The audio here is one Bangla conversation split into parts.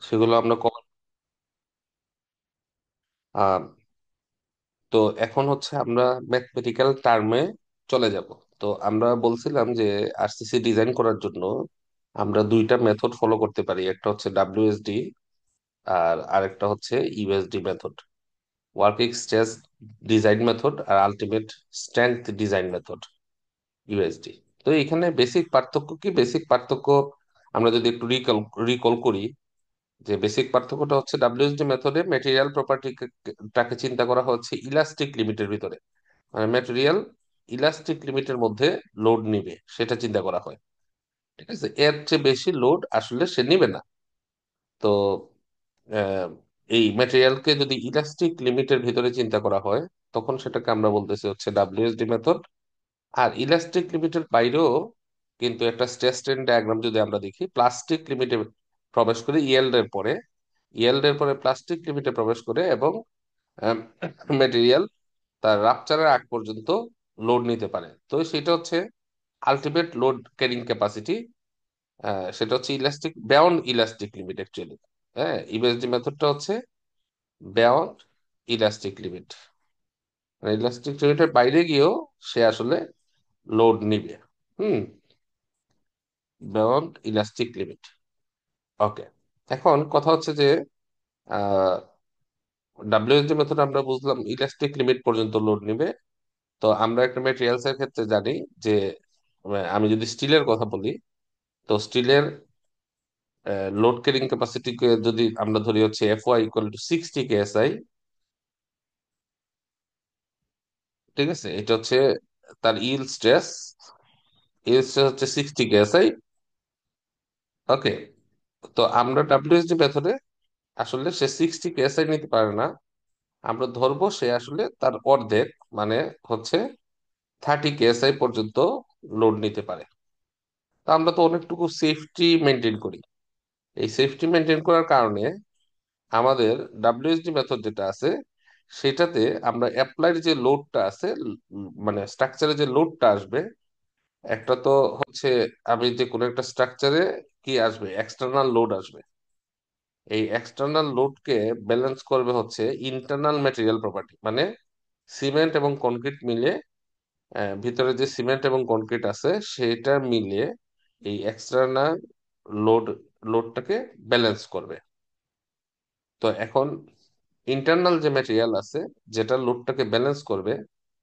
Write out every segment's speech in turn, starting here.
সেগুলো আমরা আহ, তো এখন হচ্ছে আমরা ম্যাথমেটিক্যাল টার্মে চলে যাব। তো আমরা বলছিলাম যে আরসিসি ডিজাইন করার জন্য আমরা দুইটা মেথড ফলো করতে পারি, একটা হচ্ছে ডাব্লিউএসডি আর আরেকটা হচ্ছে USD method, working stress design method আর ultimate strength design method, USD. তো এখানে বেসিক পার্থক্য কি? বেসিক পার্থক্য আমরা যদি একটু রিকল রিকল করি, যে বেসিক পার্থক্যটা হচ্ছে ডাব্লিউএসডি মেথডে ম্যাটেরিয়াল প্রপার্টিটাকে চিন্তা করা হচ্ছে ইলাস্টিক লিমিটের ভিতরে, মানে ম্যাটেরিয়াল ইলাস্টিক লিমিটের মধ্যে লোড নিবে সেটা চিন্তা করা হয়। ঠিক আছে, এর চেয়ে বেশি লোড আসলে সে নিবে না। তো আহ, এই ম্যাটেরিয়ালকে যদি ইলাস্টিক লিমিটের ভিতরে চিন্তা করা হয়, তখন সেটাকে আমরা বলতেছি হচ্ছে ডাব্লিউএসডি মেথড। আর ইলাস্টিক লিমিটের বাইরেও কিন্তু একটা স্ট্রেস স্ট্রেন ডায়াগ্রাম যদি আমরা দেখি, প্লাস্টিক লিমিটে প্রবেশ করে ইয়েল্ড এর পরে, ইয়েল্ড এর পরে প্লাস্টিক লিমিটে প্রবেশ করে এবং মেটেরিয়াল তার রাপচারের আগ পর্যন্ত লোড নিতে পারে। তো সেটা হচ্ছে আলটিমেট লোড ক্যারিং ক্যাপাসিটি। সেটা হচ্ছে elastic beyond elastic limit actually. হ্যাঁ, ইউএসডি মেথডটা হচ্ছে বেয়ন্ড ইলাস্টিক লিমিট, মানে ইলাস্টিক লিমিটের বাইরে গিয়েও সে আসলে লোড নিবে। হুম, বেয়ন্ড ইলাস্টিক লিমিট। ওকে, এখন কথা হচ্ছে যে ডাব্লিউএসডি মেথড আমরা বুঝলাম ইলাস্টিক লিমিট পর্যন্ত লোড নিবে। তো আমরা একটা ম্যাটেরিয়ালস এর ক্ষেত্রে জানি যে আমি যদি স্টিলের কথা বলি, তো স্টিলের লোড ক্যারিং ক্যাপাসিটিকে যদি আমরা ধরি হচ্ছে Fy ইকুয়াল টু 60 কেএসআই। ঠিক আছে, এটা হচ্ছে তার স্ট্রেস, ইল স্ট্রেস হচ্ছে 60 কেএসআই। ওকে, তো আমরা ডাব্লিউএসডি মেথডে আসলে সে 60 কেএসআই নিতে পারে না। আমরা ধরবো সে আসলে তার অর্ধেক, মানে হচ্ছে 30 কেএসআই পর্যন্ত লোড নিতে পারে। তো আমরা তো অনেকটুকু সেফটি মেনটেন করি। এই সেফটি মেনটেন করার কারণে আমাদের ডাব্লিউএসডি মেথড যেটা আছে, সেটাতে আমরা অ্যাপ্লাইড যে লোডটা আছে, মানে স্ট্রাকচারে যে লোডটা আসবে, একটা তো হচ্ছে আমি যে কোনো একটা স্ট্রাকচারে কি আসবে, এক্সটার্নাল লোড আসবে। এই এক্সটার্নাল লোডকে ব্যালেন্স করবে হচ্ছে ইন্টারনাল ম্যাটেরিয়াল প্রপার্টি, মানে সিমেন্ট এবং কনক্রিট মিলে, ভিতরে যে সিমেন্ট এবং কনক্রিট আছে সেটা মিলিয়ে এই এক্সটার্নাল লোড লোডটাকে ব্যালেন্স করবে। তো এখন ইন্টারনাল যে ম্যাটেরিয়াল আছে যেটা লোডটাকে ব্যালেন্স করবে,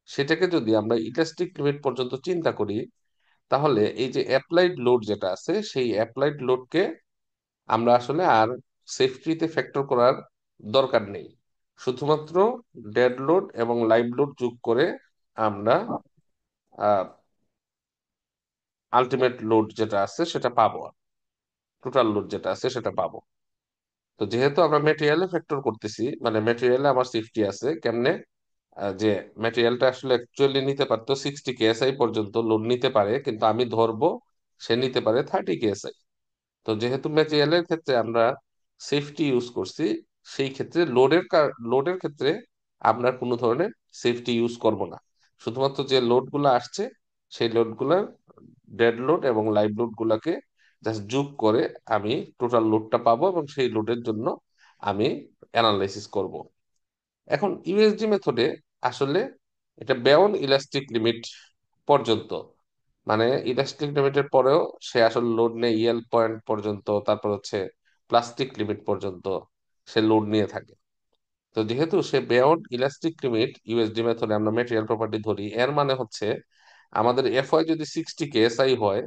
সেটাকে যদি আমরা ইলাস্টিক লিমিট পর্যন্ত চিন্তা করি, তাহলে এই যে অ্যাপ্লাইড লোড যেটা আছে সেই অ্যাপ্লাইড লোডকে আমরা আসলে আর সেফটিতে ফ্যাক্টর করার দরকার নেই। শুধুমাত্র ডেড লোড এবং লাইভ লোড যোগ করে আমরা আলটিমেট লোড যেটা আছে সেটা পাবো, টোটাল লোড যেটা আছে সেটা পাবো। তো যেহেতু আমরা মেটেরিয়ালে ফ্যাক্টর করতেছি, মানে মেটেরিয়ালে আমার সেফটি আছে কেমনে, যে ম্যাটেরিয়ালটা আসলে অ্যাকচুয়ালি নিতে পারতো 60 কেএসআই পর্যন্ত লোড নিতে পারে, কিন্তু আমি ধরবো সে নিতে পারে 30 কেএসআই। তো যেহেতু ম্যাটেরিয়ালের ক্ষেত্রে আমরা সেফটি ইউজ করছি, সেই ক্ষেত্রে লোডের ক্ষেত্রে আমরা কোনো ধরনের সেফটি ইউজ করব না। শুধুমাত্র যে লোডগুলো আসছে সেই লোডগুলোর ডেড লোড এবং লাইভ লোড গুলাকে জাস্ট যোগ করে আমি টোটাল লোডটা পাবো এবং সেই লোডের জন্য আমি অ্যানালাইসিস করব। এখন ইউএসডি মেথডে আসলে এটা বেয়ন্ড ইলাস্টিক লিমিট পর্যন্ত, মানে ইলাস্টিক লিমিটের পরেও সে আসলে লোড নেই ইএল পয়েন্ট পর্যন্ত, তারপর হচ্ছে প্লাস্টিক লিমিট পর্যন্ত সে লোড নিয়ে থাকে। তো যেহেতু সে বেয়ন্ড ইলাস্টিক লিমিট ইউএসডি মেথডে আমরা ম্যাটেরিয়াল প্রপার্টি ধরি, এর মানে হচ্ছে আমাদের Fy যদি 60 কেএসআই হয়,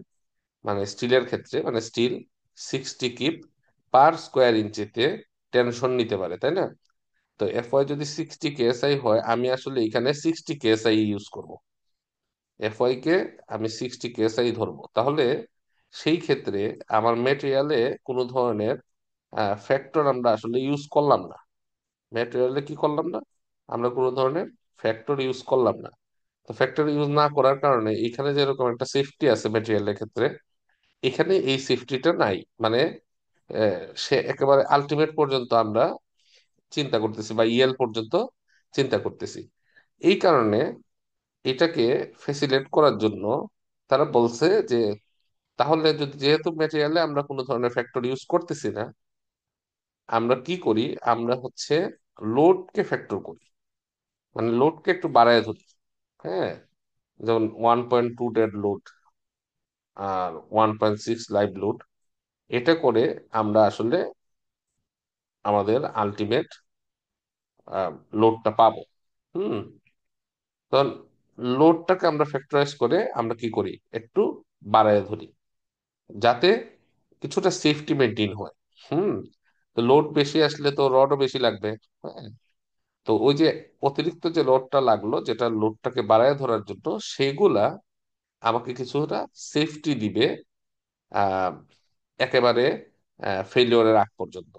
মানে স্টিলের ক্ষেত্রে, মানে স্টিল 60 কিপ পার স্কোয়ার ইঞ্চিতে টেনশন নিতে পারে, তাই না? তো Fy যদি 60 কেএসআই হয়, আমি আসলে এখানে 60 কেএসআই ইউজ করব। Fy কে আমি 60 কেএসআই ধরবো, তাহলে সেই ক্ষেত্রে আমার মেটেরিয়ালে কোনো ধরনের ফ্যাক্টর আমরা আসলে ইউজ করলাম না। মেটেরিয়ালে কি করলাম না? আমরা কোনো ধরনের ফ্যাক্টর ইউজ করলাম না। তো ফ্যাক্টর ইউজ না করার কারণে এখানে যেরকম একটা সেফটি আছে মেটেরিয়ালের ক্ষেত্রে, এখানে এই সেফটিটা নাই। মানে সে একেবারে আলটিমেট পর্যন্ত আমরা চিন্তা করতেছি বা ইএল পর্যন্ত চিন্তা করতেছি। এই কারণে এটাকে ফেসিলেট করার জন্য তারা বলছে যে তাহলে যদি, যেহেতু ম্যাটেরিয়ালে আমরা কোনো ধরনের ফ্যাক্টর ইউজ করতেছি না, আমরা কি করি, আমরা হচ্ছে লোডকে ফ্যাক্টর করি, মানে লোডকে একটু বাড়ায় ধরি। হ্যাঁ, যেমন 1.2 ডেড লোড আর 1.6 লাইভ লোড, এটা করে আমরা আসলে আমাদের আলটিমেট লোডটা পাবো। হুম। তখন লোডটাকে আমরা ফ্যাক্টরাইজ করে আমরা কি করি, একটু বাড়ায় ধরি, যাতে কিছুটা সেফটি মেনটেন হয়। হুম। তো লোড বেশি আসলে তো রডও বেশি লাগবে। হ্যাঁ। তো ওই যে অতিরিক্ত যে লোডটা লাগলো, যেটা লোডটাকে বাড়ায় ধরার জন্য, সেগুলা আমাকে কিছুটা সেফটি দিবে আহ একেবারে ফেলিওরের আগ পর্যন্ত।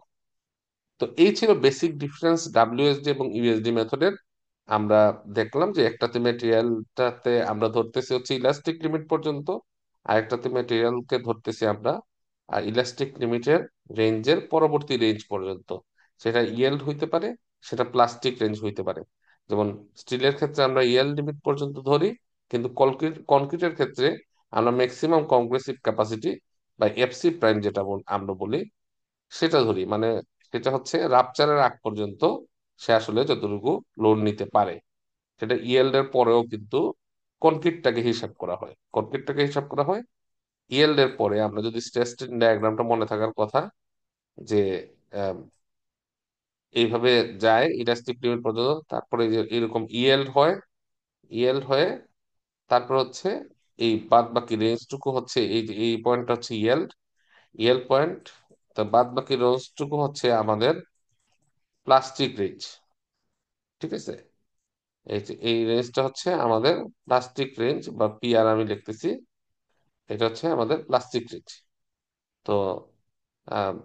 তো এই ছিল বেসিক ডিফারেন্স ডাব্লিউএসডি এবং ইউএসডি মেথডের। আমরা দেখলাম যে একটাতে মেটেরিয়ালটাতে আমরা ধরতেছি হচ্ছে ইলাস্টিক লিমিট পর্যন্ত, আর একটাতে মেটেরিয়ালকে ধরতেছি আমরা ইলাস্টিক লিমিটের রেঞ্জের পরবর্তী রেঞ্জ পর্যন্ত। সেটা ইয়েল্ড হইতে পারে, সেটা প্লাস্টিক রেঞ্জ হইতে পারে। যেমন স্টিলের ক্ষেত্রে আমরা ইয়েল্ড লিমিট পর্যন্ত ধরি, কিন্তু কনক্রিটের ক্ষেত্রে আমরা ম্যাক্সিমাম কম্প্রেসিভ ক্যাপাসিটি বা এফসি প্রাইম যেটা আমরা বলি, সেটা ধরি। মানে সেটা হচ্ছে রাপচারের আগ পর্যন্ত সে আসলে যতটুকু লোড নিতে পারে। সেটা ইয়েল্ড এর পরেও কিন্তু কনক্রিটটাকে হিসাব করা হয়, কনক্রিটটাকে হিসাব করা হয়। ইয়েল্ড এর পরে আমরা যদি স্ট্রেস ডায়াগ্রামটা মনে থাকার কথা, যে আম, এইভাবে যায় ইলাস্টিক লিমিট পর্যন্ত, তারপরে যে এরকম ইয়েল্ড হয়, ইয়েল্ড হয়ে তারপর হচ্ছে এই বাদ বাকি রেঞ্জটুকু হচ্ছে এই যে এই পয়েন্টটা হচ্ছে ইয়েল্ড, ইয়েল্ড পয়েন্ট। তো বাদ বাকি রেঞ্জটুকু হচ্ছে আমাদের প্লাস্টিক রেঞ্জ। ঠিক আছে। এই যে এই রেঞ্জটা হচ্ছে আমাদের প্লাস্টিক রেঞ্জ বা পিআর আমি লিখতেছি, এটা হচ্ছে আমাদের প্লাস্টিক রেঞ্জ। তো আহ,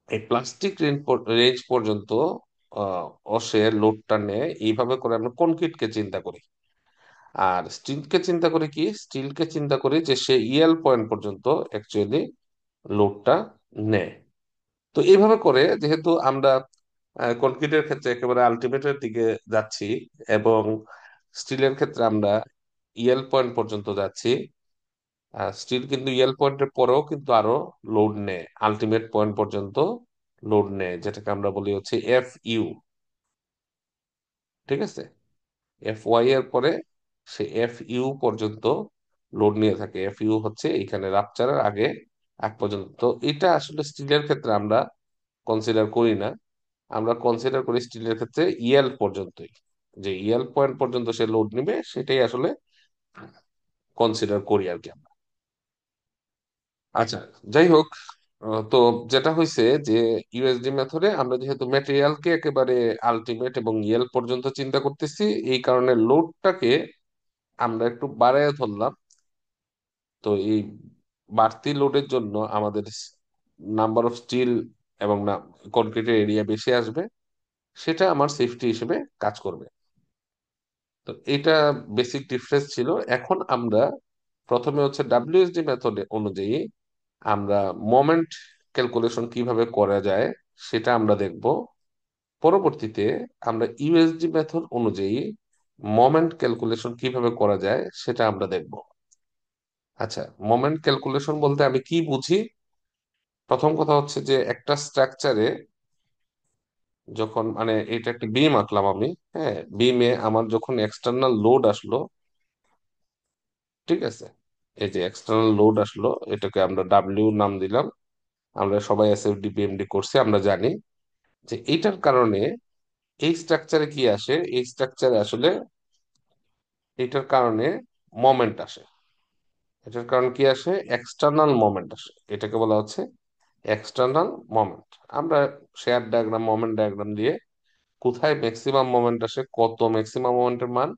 এই প্লাস্টিক রেঞ্জ রেঞ্জ পর্যন্ত আহ, অসে লোডটা নেয়। এইভাবে করে আমরা কনক্রিটকে চিন্তা করি। আর স্টিলকে চিন্তা করি কি, স্টিলকে চিন্তা করি যে সে ইএল পয়েন্ট পর্যন্ত অ্যাকচুয়ালি লোডটা নেয়। তো এইভাবে করে যেহেতু আমরা কনক্রিটের ক্ষেত্রে একেবারে আলটিমেটের দিকে যাচ্ছি, এবং স্টিলের ক্ষেত্রে আমরা ইএল পয়েন্ট পর্যন্ত যাচ্ছি, স্টিল কিন্তু ইএল পয়েন্টের পরেও কিন্তু আরো লোড নেয়, আলটিমেট পয়েন্ট পর্যন্ত লোড নেয়, যেটাকে আমরা বলি হচ্ছে এফ ইউ। ঠিক আছে। এফ ওয়াই এর পরে সে এফ ইউ পর্যন্ত লোড নিয়ে থাকে। এফ ইউ হচ্ছে এখানে রাপচারের আগে আগ পর্যন্ত। তো এটা আসলে স্টিলের ক্ষেত্রে আমরা কনসিডার করি না। আমরা কনসিডার করি স্টিলের ক্ষেত্রে ইএল পর্যন্তই, যে ইএল পয়েন্ট পর্যন্ত সে লোড নিবে সেটাই আসলে কনসিডার করি আর কি আমরা। আচ্ছা, যাই হোক। তো যেটা হয়েছে যে ইউএসডি মেথডে আমরা যেহেতু ম্যাটেরিয়ালকে একেবারে আলটিমেট এবং ইয়েল পর্যন্ত চিন্তা করতেছি, এই কারণে লোডটাকে আমরা একটু বাড়ায় ধরলাম। তো এই বাড়তি লোডের জন্য আমাদের নাম্বার অফ স্টিল এবং না কনক্রিটের এরিয়া বেশি আসবে, সেটা আমার সেফটি হিসেবে কাজ করবে। তো এটা বেসিক ডিফারেন্স ছিল। এখন আমরা প্রথমে হচ্ছে ডাব্লিউএসডি মেথড অনুযায়ী আমরা মোমেন্ট ক্যালকুলেশন কিভাবে করা যায় সেটা আমরা দেখব। পরবর্তীতে আমরা ইউএসডি মেথড অনুযায়ী মোমেন্ট ক্যালকুলেশন কিভাবে করা যায় সেটা আমরা দেখব। আচ্ছা, মোমেন্ট ক্যালকুলেশন বলতে আমি কি বুঝি? প্রথম কথা হচ্ছে যে একটা স্ট্রাকচারে যখন মানে এটা একটা বিম আঁকলাম আমি। হ্যাঁ, বিমে আমার যখন এক্সটার্নাল লোড আসলো, ঠিক আছে, এই যে এক্সটার্নাল লোড আসলো, এটাকে আমরা ডাব্লিউ নাম দিলাম। আমরা সবাই এসএফডি পিএমডি করছি, আমরা জানি যে এইটার কারণে এই স্ট্রাকচারে কি আসে, এই স্ট্রাকচারে আসলে এটার কারণে মোমেন্ট আসে। এটার কারণে কি আসে, এক্সটার্নাল মোমেন্ট আসে, এটাকে বলা হচ্ছে এক্সটার্নাল মোমেন্ট। আমরা শেয়ার ডায়াগ্রাম, মোমেন্ট ডায়াগ্রাম দিয়ে কোথায় ম্যাক্সিমাম মোমেন্ট আসে, কত ম্যাক্সিমাম মোমেন্টের মান,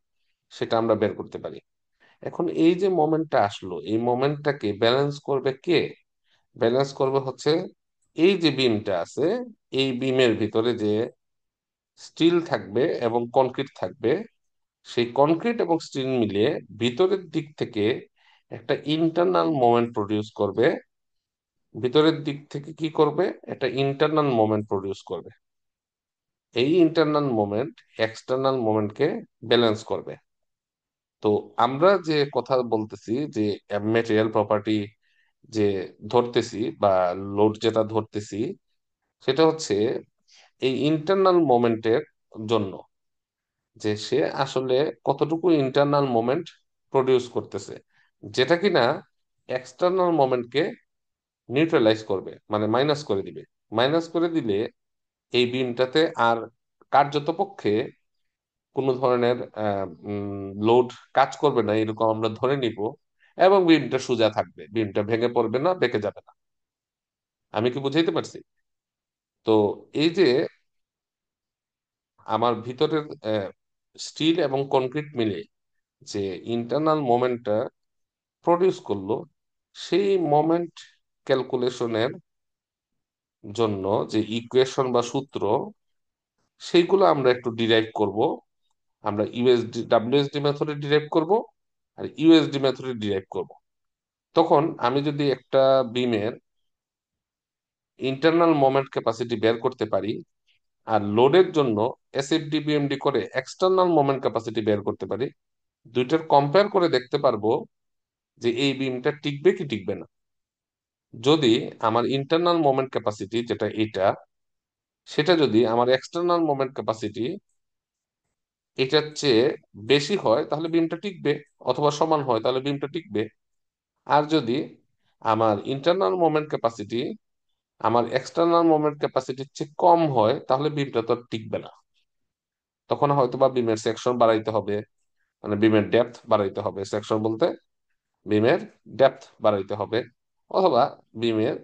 সেটা আমরা বের করতে পারি। এখন এই যে মোমেন্টটা আসলো, এই মোমেন্টটাকে ব্যালেন্স করবে কে? ব্যালেন্স করবে হচ্ছে এই যে বিমটা আছে, এই বিমের ভিতরে যে স্টিল থাকবে এবং কনক্রিট থাকবে, সেই কনক্রিট এবং স্টিল মিলিয়ে ভিতরের দিক থেকে একটা ইন্টারনাল মোমেন্ট প্রডিউস করবে। ভিতরের দিক থেকে কি করবে, একটা ইন্টারনাল মোমেন্ট প্রডিউস করবে। এই ইন্টারনাল মোমেন্ট এক্সটার্নাল মোমেন্টকে ব্যালেন্স করবে। তো আমরা যে কথা বলতেছি যে ম্যাটেরিয়াল প্রপার্টি যে ধরতেছি বা লোড যেটা ধরতেছি, সেটা হচ্ছে এই ইন্টারনাল মোমেন্টের জন্য, যে সে আসলে কতটুকু ইন্টারনাল মোমেন্ট প্রডিউস করতেছে, যেটা কিনা এক্সটার্নাল মোমেন্টকে নিউট্রালাইজ করবে, মানে মাইনাস করে দিবে। মাইনাস করে দিলে এই বিমটাতে আর কার্যত পক্ষে কোনো ধরনের লোড কাজ করবে না, এরকম আমরা ধরে নিব। এবং বিমটা সোজা থাকবে, বিমটা ভেঙে পড়বে না, বেঁকে যাবে না। আমি কি বুঝাইতে পারছি? তো এই যে আমার ভিতরের স্টিল এবং কনক্রিট মিলে যে ইন্টারনাল মোমেন্টটা প্রডিউস করলো, সেই মোমেন্ট ক্যালকুলেশনের জন্য যে ইকুয়েশন বা সূত্র, সেইগুলো আমরা একটু ডিরাইভ করব। আমরা ইউএসডি ডাব্লিউএসডি মেথডে ডিরাইভ করব, আর ইউএসডি মেথডে ডিরাইভ করব। তখন আমি যদি একটা বিমের ইন্টারনাল মোমেন্ট ক্যাপাসিটি বের করতে পারি, আর লোডের জন্য এসএফডি বিএমডি করে এক্সটার্নাল মোমেন্ট ক্যাপাসিটি বের করতে পারি, দুইটার কম্পেয়ার করে দেখতে পারবো যে এই বিমটা টিকবে কি টিকবে না। যদি আমার ইন্টারনাল মোমেন্ট ক্যাপাসিটি যেটা এটা, সেটা যদি আমার এক্সটার্নাল মোমেন্ট ক্যাপাসিটি এটার চেয়ে বেশি হয়, তাহলে বিমটা টিকবে, অথবা সমান হয় তাহলে বিমটা টিকবে। আর যদি আমার ইন্টারনাল মোমেন্ট ক্যাপাসিটি আমার এক্সটার্নাল মোমেন্ট ক্যাপাসিটির চেয়ে কম হয়, তাহলে বিমটা তো আর টিকবে না। তখন হয়তো বা বিমের সেকশন বাড়াইতে হবে, মানে বিমের ডেপথ বাড়াইতে হবে, সেকশন বলতে বিমের ডেপথ বাড়াইতে হবে। অথবা বিমের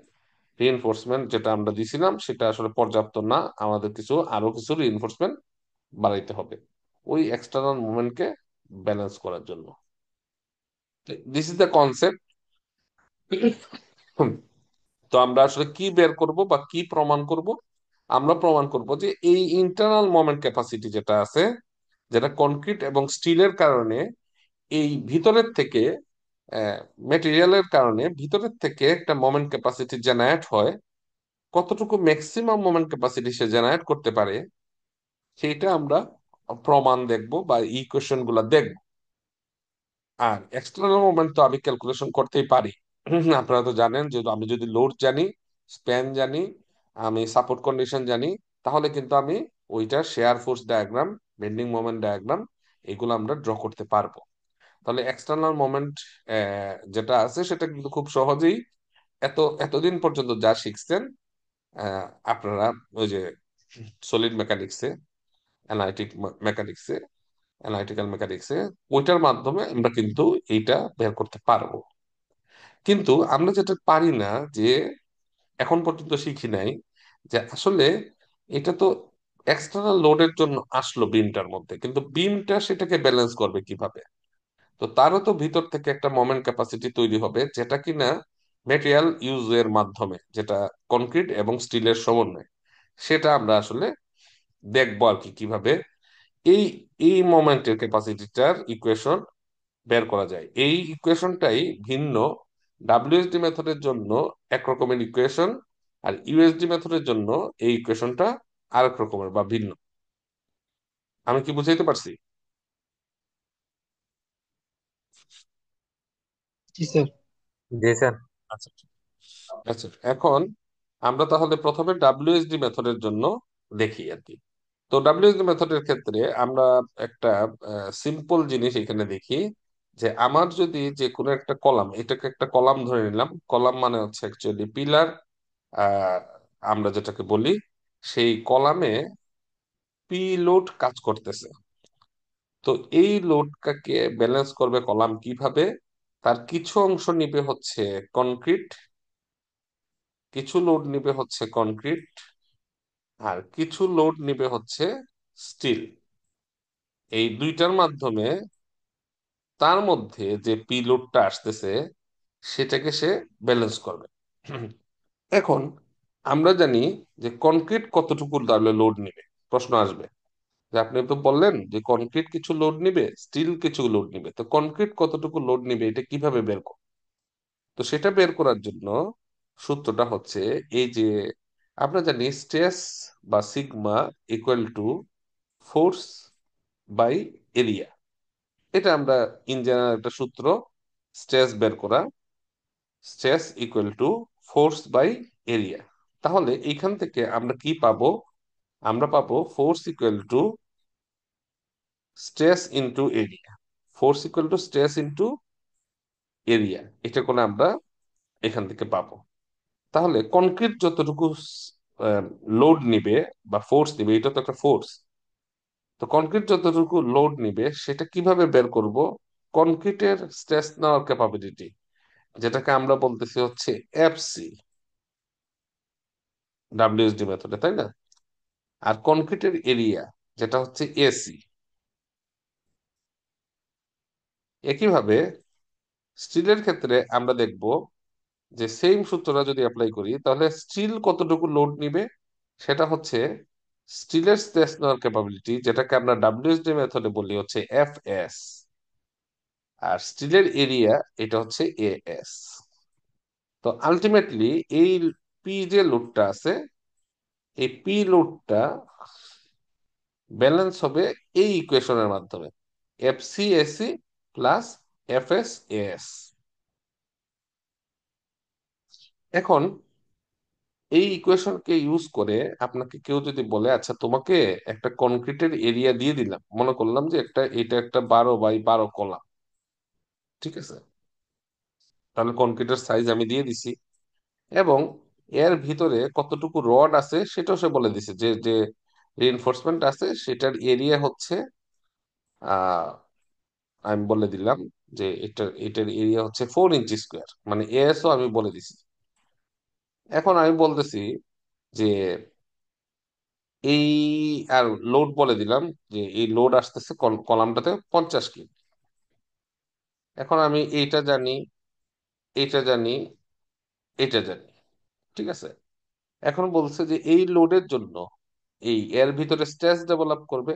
রিইনফোর্সমেন্ট যেটা আমরা দিছিলাম সেটা আসলে পর্যাপ্ত না, আমাদের আরো কিছু রিইনফোর্সমেন্ট বাড়াইতে হবে ওই এক্সটার্নাল মুভমেন্টকে ব্যালেন্স করার জন্য। This is the concept. তো আমরা আসলে কি বের করব বা কি প্রমাণ করব? আমরা প্রমাণ করব যে এই ইন্টারনাল মোমেন্ট ক্যাপাসিটি যেটা আছে, যেটা কনক্রিট এবং স্টিলের কারণে এই ভিতরের থেকে মেটেরিয়ালের কারণে ভিতরের থেকে একটা মোমেন্ট ক্যাপাসিটি জেনারেট হয়, কতটুকু ম্যাক্সিমাম মোমেন্ট ক্যাপাসিটি সে জেনারেট করতে পারে, সেইটা আমরা প্রমাণ দেখব বা ইকুয়েশন গুলা দেখব। আর এক্সটার্নাল মোমেন্ট তো আমি ক্যালকুলেশন করতেই পারি। আপনারা তো জানেন যে আমি যদি লোড জানি, স্প্যান জানি, আমি সাপোর্ট কন্ডিশন জানি, তাহলে কিন্তু আমি ওইটা share force diagram, bending moment diagram, এগুলো আমরা ড্র করতে পারবো। তাহলে এক্সটার্নাল মোমেন্ট যেটা আছে সেটা কিন্তু খুব সহজেই এতদিন পর্যন্ত যা শিখছেন আপনারা, ওই যে সলিড মেকানিক্সে, অ্যানালিটিক মেকানিক্সে, অ্যানালিটিক্যাল মেকানিক্সে, ওইটার মাধ্যমে আমরা কিন্তু এইটা বের করতে পারবো। কিন্তু আমরা যেটা পারি না, যে এখন পর্যন্ত শিখি নাই, যে আসলে এটা তো এক্সটার্নাল লোডের জন্য আসলো বিমটার মধ্যে, কিন্তু বিমটা সেটাকে ব্যালেন্স করবে কিভাবে? তো তারও তো ভিতর থেকে একটা মোমেন্ট ক্যাপাসিটি তৈরি হবে, যেটা কিনা মেটেরিয়াল ইউজের মাধ্যমে, যেটা কনক্রিট এবং স্টিলের সমন্বয়, সেটা আমরা আসলে দেখবো আর কি, কিভাবে এই এই মোমেন্টের ক্যাপাসিটিটার ইকুয়েশন বের করা যায়। এই ইকুয়েশনটাই ভিন্ন। ডাব্লিউএসডি মেথডের জন্য একরকমের ইকুয়েশন, আর ইউএসডি মেথডের জন্য এই ইকুয়েশনটা আরেক রকমের বা ভিন্ন। আমি কি বুঝাইতে পারছি? জি স্যার। জি স্যার। আচ্ছা, আচ্ছা। এখন আমরা তাহলে প্রথমে ডাব্লিউএসডি মেথডের জন্য দেখি আর কি। তো ডাব্লিউএসডি মেথডের ক্ষেত্রে আমরা একটা সিম্পল জিনিস এখানে দেখি, যে আমার যদি যে কোনো একটা কলাম, এটাকে একটা কলাম ধরে নিলাম, কলাম মানে হচ্ছে অ্যাকচুয়ালি পিলার, আহ আমরা যেটাকে বলি, সেই কলামে পি লোড কাজ করতেছে। তো এই লোডটাকে ব্যালেন্স করবে কলাম কিভাবে? তার কিছু অংশ নিবে হচ্ছে কনক্রিট, কিছু লোড নিবে হচ্ছে কনক্রিট, আর কিছু লোড নিবে হচ্ছে স্টিল। এই দুইটার মাধ্যমে তার মধ্যে যে পি লোডটা আসতেছে সেটাকে সে ব্যালেন্স করবে। এখন আমরা জানি যে কনক্রিট কতটুকু তাহলে লোড নিবে। প্রশ্ন আসবে যে আপনি তো বললেন যে কনক্রিট কিছু লোড নিবে, স্টিল কিছু লোড নিবে, তো কনক্রিট কতটুকু লোড নিবে এটা কিভাবে বের করব? তো সেটা বের করার জন্য সূত্রটা হচ্ছে এই যে, আমরা জানি স্ট্রেস বা sigma equal to force by area. এটা আমরা ইন জেনারেল একটা সূত্র, স্ট্রেস বের করা, stress equal to force by area. তাহলে এইখান থেকে আমরা কি পাবো? আমরা পাবো force equal to stress into area. Force equal to stress into area, এটা করে আমরা এখান থেকে পাবো। তাহলে কনক্রিট যতটুকু লোড নিবে বা ফোর্স নিবে, এটা তো একটা ফোর্স। তো কনক্রিট যতটুকু লোড নিবে সেটা কিভাবে বের করব? কনক্রিটের স্ট্রেস নেওয়ার ক্যাপাবিলিটি, যেটাকে আমরা বলতেছি হচ্ছে এফসি, ডাব্লিউএসডি মেথডে, তাই না? আর কনক্রিটের এরিয়া, যেটা হচ্ছে এসি। একইভাবে স্টিলের ক্ষেত্রে আমরা দেখব যে সেম সূত্রটা যদি অ্যাপ্লাই করি, তাহলে স্টিল কতটুকু লোড নিবে সেটা হচ্ছে স্টিলের স্ট্রেস নেওয়ার ক্যাপাবিলিটি, যেটাকে আমরা ডাব্লিউএসডি মেথডে বলি হচ্ছে এফ এস। আর স্টিলের এরিয়া এটা হচ্ছে এ এস। তো আলটিমেটলি এই পি যে লোডটা আছে, এই পি লোডটা ব্যালেন্স হবে এই ইকুয়েশনের মাধ্যমে, F C A C plus F S S. এখন এই ইকুয়েশনকে ইউজ করে আপনাকে কেউ যদি বলে, আচ্ছা তোমাকে একটা কনক্রিটের এরিয়া দিয়ে দিলাম, মনে করলাম যে এটা একটা 12 বাই 12 কলাম, ঠিক আছে? তাহলে কনক্রিটের সাইজ আমি দিয়ে দিছি, এবং এর ভিতরে কতটুকু রড আছে সেটাও সে বলে দিছে, যে যে রিইনফোর্সমেন্ট আছে সেটার এরিয়া হচ্ছে আহ আমি বলে দিলাম যে এটার এরিয়া হচ্ছে 4 ইঞ্চি স্কোয়ার, মানে এসও আমি বলে দিছি। এখন আমি বলতেছি যে এই, আর লোড বলে দিলাম যে এই লোড আসতেছে কলামটাতে 50 কেজি। এখন আমি এইটা জানি, এইটা জানি, এটা জানি, ঠিক আছে? এখন বলছে যে এই লোডের জন্য এই এর ভিতরে স্ট্রেস ডেভেলপ করবে।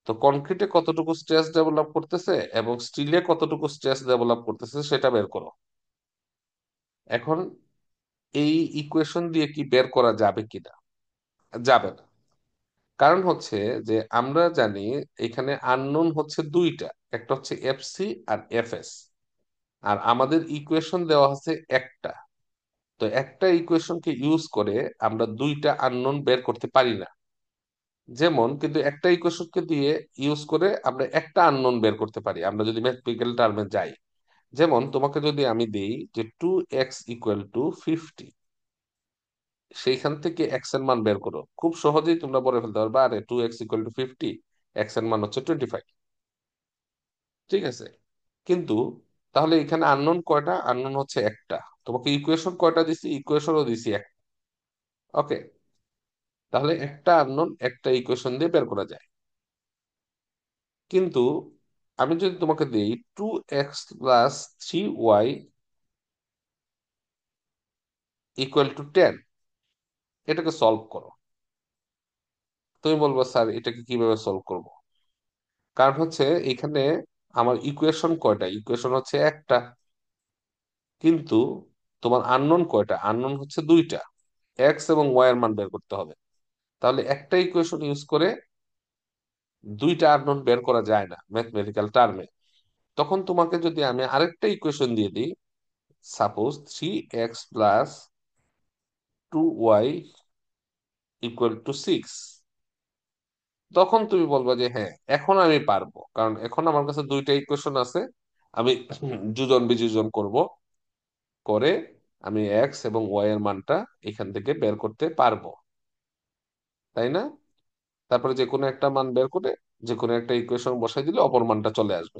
তো কনক্রিটে কতটুকু স্ট্রেস ডেভেলপ করতেছে এবং স্টিলে কতটুকু স্ট্রেস ডেভেলপ করতেছে সেটা বের করো। এখন এই ইকুয়েশন দিয়ে কি বের করা যাবে কিনা? যাবে না। কারণ হচ্ছে যে আমরা জানি এখানে আননোন হচ্ছে দুইটা, একটা হচ্ছে এফসি আর এফএস। আর আমাদের ইকুয়েশন দেওয়া আছে একটা। তো একটা ইকুয়েশনকে ইউজ করে আমরা দুইটা আননোন বের করতে পারি না। যেমন কিন্তু একটা ইকুয়েশনকে দিয়ে ইউজ করে আমরা একটা আননোন বের করতে পারি, আমরা যদি ম্যাথমেটিক্যাল টার্মে যাই। যেমন তোমাকে যদি আমি দেই যে 2x = 50, সেইখান থেকে এক্স এর মান বের করো, খুব সহজেই তোমরা বলে ফেলতে পারবে, আরে 2x = 50, এক্স এর মান হচ্ছে 25, ঠিক আছে? কিন্তু তাহলে এখানে আননোন কয়টা? আননোন হচ্ছে একটা। তোমাকে ইকুয়েশন কয়টা দিছি? ইকুয়েশনও দিছি এক। ওকে, তাহলে একটা আননোন একটা ইকুয়েশন দিয়ে বের করা যায়। কিন্তু আমি যদি তোমাকে দিই 2x + 3y = 10, এটাকে সলভ করো। তুমি বলবো স্যার এটাকে কিভাবে সলভ করব? কারণ হচ্ছে এখানে আমার ইকুয়েশন কয়টা? ইকুয়েশন হচ্ছে একটা, কিন্তু তোমার আননোন কয়টা? আননোন হচ্ছে দুইটা, এক্স এবং ওয়াই এর মান বের করতে হবে। তাহলে একটা ইকুয়েশন ইউজ করে দুইটা আননোন বের করা যায় না ম্যাথমেটিক্যাল টার্মে। তখন তোমাকে যদি আমি আরেকটা ইকুয়েশন দিয়ে দিই, সাপোজ 3x + 2y = 6, তখন তুমি বলবা যে হ্যাঁ, এখন আমি পারবো, কারণ এখন আমার কাছে দুইটা ইকুয়েশন আছে। আমি যোজন বিযোজন করব, করে আমি এক্স এবং ওয়াই এর মানটা এখান থেকে বের করতে পারবো, তাই না? তারপরে যে কোনো একটা মান বের করে যে কোনো একটা ইকুয়েশন বসাই দিলে অপর মানটা চলে আসবে।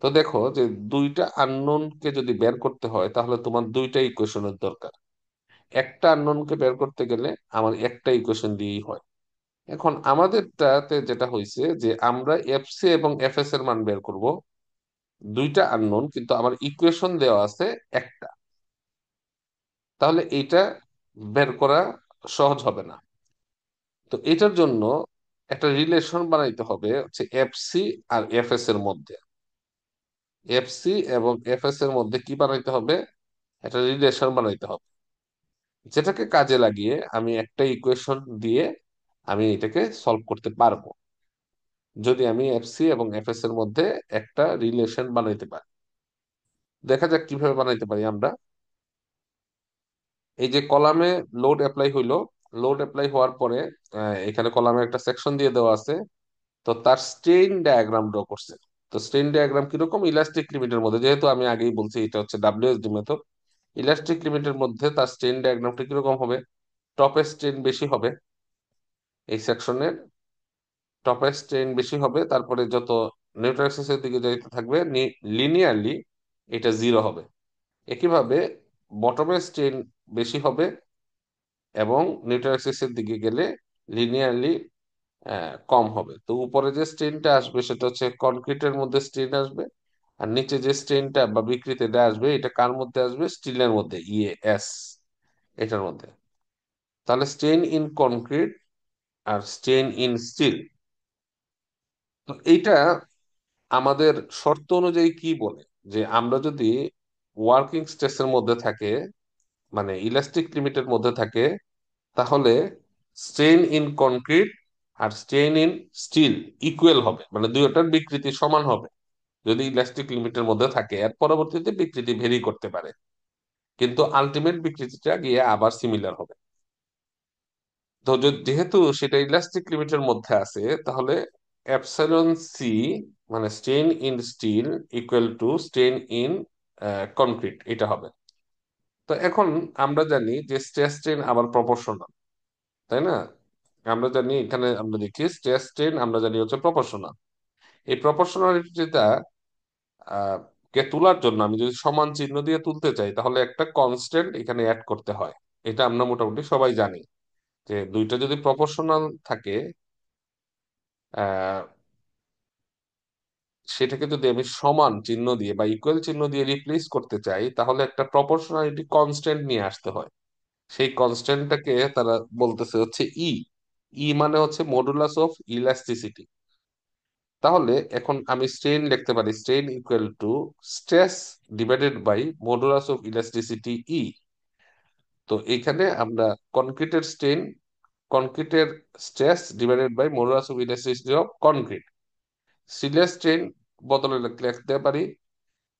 তো দেখো যে দুইটা আননোনকে যদি বের করতে হয় তাহলে তোমার দুইটা ইকুয়েশনের দরকার। একটা আননোনকে বের করতে গেলে আমার একটা ইকুয়েশন দিয়েই হয়। এখন আমাদেরটাতে যেটা হয়েছে যে আমরা এফসি এবং এফএস এর মান বের করব, দুইটা আননোন, কিন্তু আমার ইকুয়েশন দেওয়া আছে একটা। তাহলে এইটা বের করা সহজ হবে না। তো এটার জন্য একটা রিলেশন বানাইতে হবে হচ্ছে এফসি আর এফএস এর মধ্যে। এফসি এবং এফএস এর মধ্যে কি বানাইতে হবে? একটা রিলেশন বানাইতে হবে, যেটাকে কাজে লাগিয়ে আমি একটা ইকুয়েশন দিয়ে আমি এটাকে সলভ করতে পারবো, যদি আমি এফসি এবং এফএস এর মধ্যে একটা রিলেশন বানাইতে পারি। দেখা যাক কিভাবে বানাইতে পারি আমরা। এই যে কলামে লোড অ্যাপ্লাই হইলো, লোড অ্যাপ্লাই হওয়ার পরে এখানে কলামে একটা সেকশন দিয়ে দেওয়া আছে, তো তার স্ট্রেইন ডায়াগ্রাম ড্র করছে। তো স্ট্রেইন ডায়াগ্রাম কিরকম, ইলাস্টিক লিমিটের মধ্যে, যেহেতু আমি আগেই বলছি এটা হচ্ছে ডাব্লিউএসডি মেথড, ইলাস্টিক লিমিটের মধ্যে তার স্ট্রেইন ডায়াগ্রামটা কিরকম হবে, টপে স্ট্রেইন বেশি হবে, এই সেকশনের টপে স্ট্রেইন বেশি হবে, তারপরে যত নিউট্রাল অ্যাক্সিসের দিকে যাইতে থাকবে লিনিয়ারলি এটা জিরো হবে। একইভাবে বটমে স্ট্রেইন বেশি হবে এবং নিউট্রাল অ্যাক্সিসের দিকে গেলে লিনিয়ারলি কম হবে। তো উপরে যে স্ট্রেনটা আসবে সেটা হচ্ছে কনক্রিটের মধ্যে স্ট্রেন আসবে, আর নিচে যে স্ট্রেনটা বা বিকৃতিটা আসবে এটা কার মধ্যে আসবে, স্টিলের মধ্যে, এস এটার মধ্যে। তাহলে স্ট্রেন ইন কনক্রিট আর স্ট্রেন ইন স্টিল, তো এইটা আমাদের শর্ত অনুযায়ী কি বলে, যে আমরা যদি ওয়ার্কিং স্ট্রেসের মধ্যে থাকে, মানে ইলাস্টিক লিমিটের মধ্যে থাকে, তাহলে স্ট্রেন ইন কনক্রিট আর স্ট্রেন ইন স্টিল ইকুয়াল হবে, মানে দুইটার বিকৃতি সমান হবে যদি ইলাস্টিক লিমিটের মধ্যে থাকে। এর পরবর্তীতে বিকৃতি ভেরি করতে পারে, কিন্তু আলটিমেট বিকৃতিটা গিয়ে আবার সিমিলার হবে। তো যেহেতু সেটা ইলাস্টিক লিমিটের মধ্যে আছে, তাহলে এপসাইলন সি মানে strain in steel equal to strain in concrete, এটা হবে। তো এখন আমরা জানি যে স্ট্রেস স্ট্রেন আবার প্রপোর্শনাল, তাই না? আমরা জানি, এখানে আমরা দেখি স্ট্রেস স্ট্রেন আমরা জানি হচ্ছে প্রপোর্শনাল। এই প্রপোর্শনালিটিটা কে তোলার জন্য আমি যদি সমান চিহ্ন দিয়ে তুলতে চাই, তাহলে একটা কনস্ট্যান্ট এখানে অ্যাড করতে হয়। এটা আমরা মোটামুটি সবাই জানি, যে দুইটা যদি প্রপোর্শনাল থাকে, আহ, সেটাকে যদি আমি সমান চিহ্ন দিয়ে বা ইকুয়াল চিহ্ন দিয়ে রিপ্লেস করতে চাই, তাহলে একটা প্রপোর্শনালিটি কনস্ট্যান্ট নিয়ে আসতে হয়। সেই কনস্ট্যান্টটাকে তারা বলতেছে হচ্ছে ই। ই মানে হচ্ছে মডুলাস অফ ইলাস্টিসিটি। তাহলে এখন আমি স্ট্রেন লিখতে পারি, strain equal to stress divided by modulus of elasticity E. তো এখানে আমরা কনক্রিটের স্ট্রেন, কনক্রিটের stress divided by modulus of elasticity of concrete. স্টিলের স্ট্রেন বদলে লিখতে পারি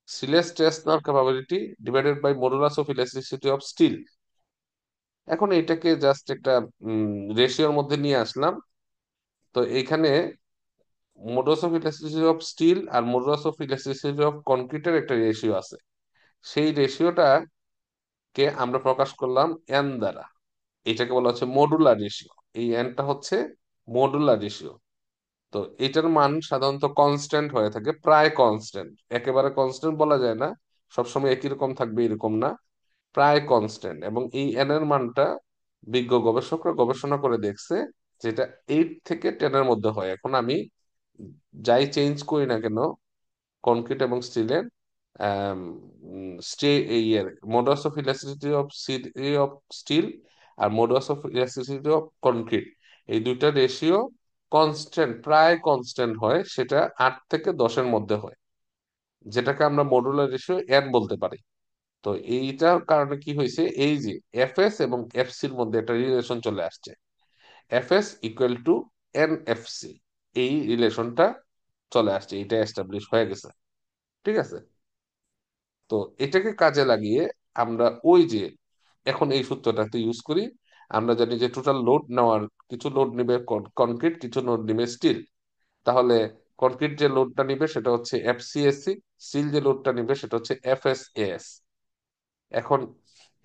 স্টিলের স্ট্রেস নেওয়ার capability divided by modulus of elasticity of steel. এখন এটাকে জাস্ট একটা রেশিওর মধ্যে নিয়ে আসলাম। তো এইখানে modulus of elasticity of steel আর মডুলাস অফ ইলাস্টিসিটি অফ কনক্রিটের একটা রেশিও আছে। সেই রেশিওটাকে আমরা প্রকাশ করলাম এন দ্বারা। এটাকে বলা হচ্ছে মডুলার রেশিও। এই এনটা হচ্ছে মডুলার রেশিও। তো এটার মান সাধারণত কনস্ট্যান্ট হয়ে থাকে, প্রায় কনস্ট্যান্ট, একেবারে কনস্ট্যান্ট বলা যায় না, সবসময় একই রকম থাকবে এরকম না, প্রায় কনস্ট্যান্ট। এবং এই এন এর মানটা বিজ্ঞ গবেষকরা গবেষণা করে দেখছে যেটা 8 থেকে 10-এর মধ্যে হয়। এখন আমি যাই চেঞ্জ করি না কেন কনক্রিট এবং স্টিলের, স্টে এই এর modulus of elasticity of steel আর modulus of elasticity of concrete, এই দুইটা রেশিও কনস্ট্যান্ট, প্রায় কনস্ট্যান্ট হয়, সেটা 8 থেকে 10-এর মধ্যে হয়, যেটাকে আমরা মডুলার রেশিও এন বলতে পারি। তো এইটার কারণে কি হয়েছে, এই যে এফএস এবং এফসির মধ্যে একটা রিলেশন চলে আসছে, FS equal to N FC, এই রিলেশনটা চলে আসছে, এটা এস্টাবলিশ হয়ে গেছে। ঠিক আছে? তো এটাকে কাজে লাগিয়ে আমরা ওই যে এখন এই সূত্রটাতে ইউজ করি। আমরা জানি যে টোটাল লোড নেওয়ার, কিছু লোড নিবে কনক্রিট, কিছু লোড নিবে স্টিল। তাহলে কনক্রিট যে লোডটা নিবে সেটা হচ্ছে এফসিএসসি, স্টিল যে লোডটা নিবে সেটা হচ্ছে এফএসএস। এখন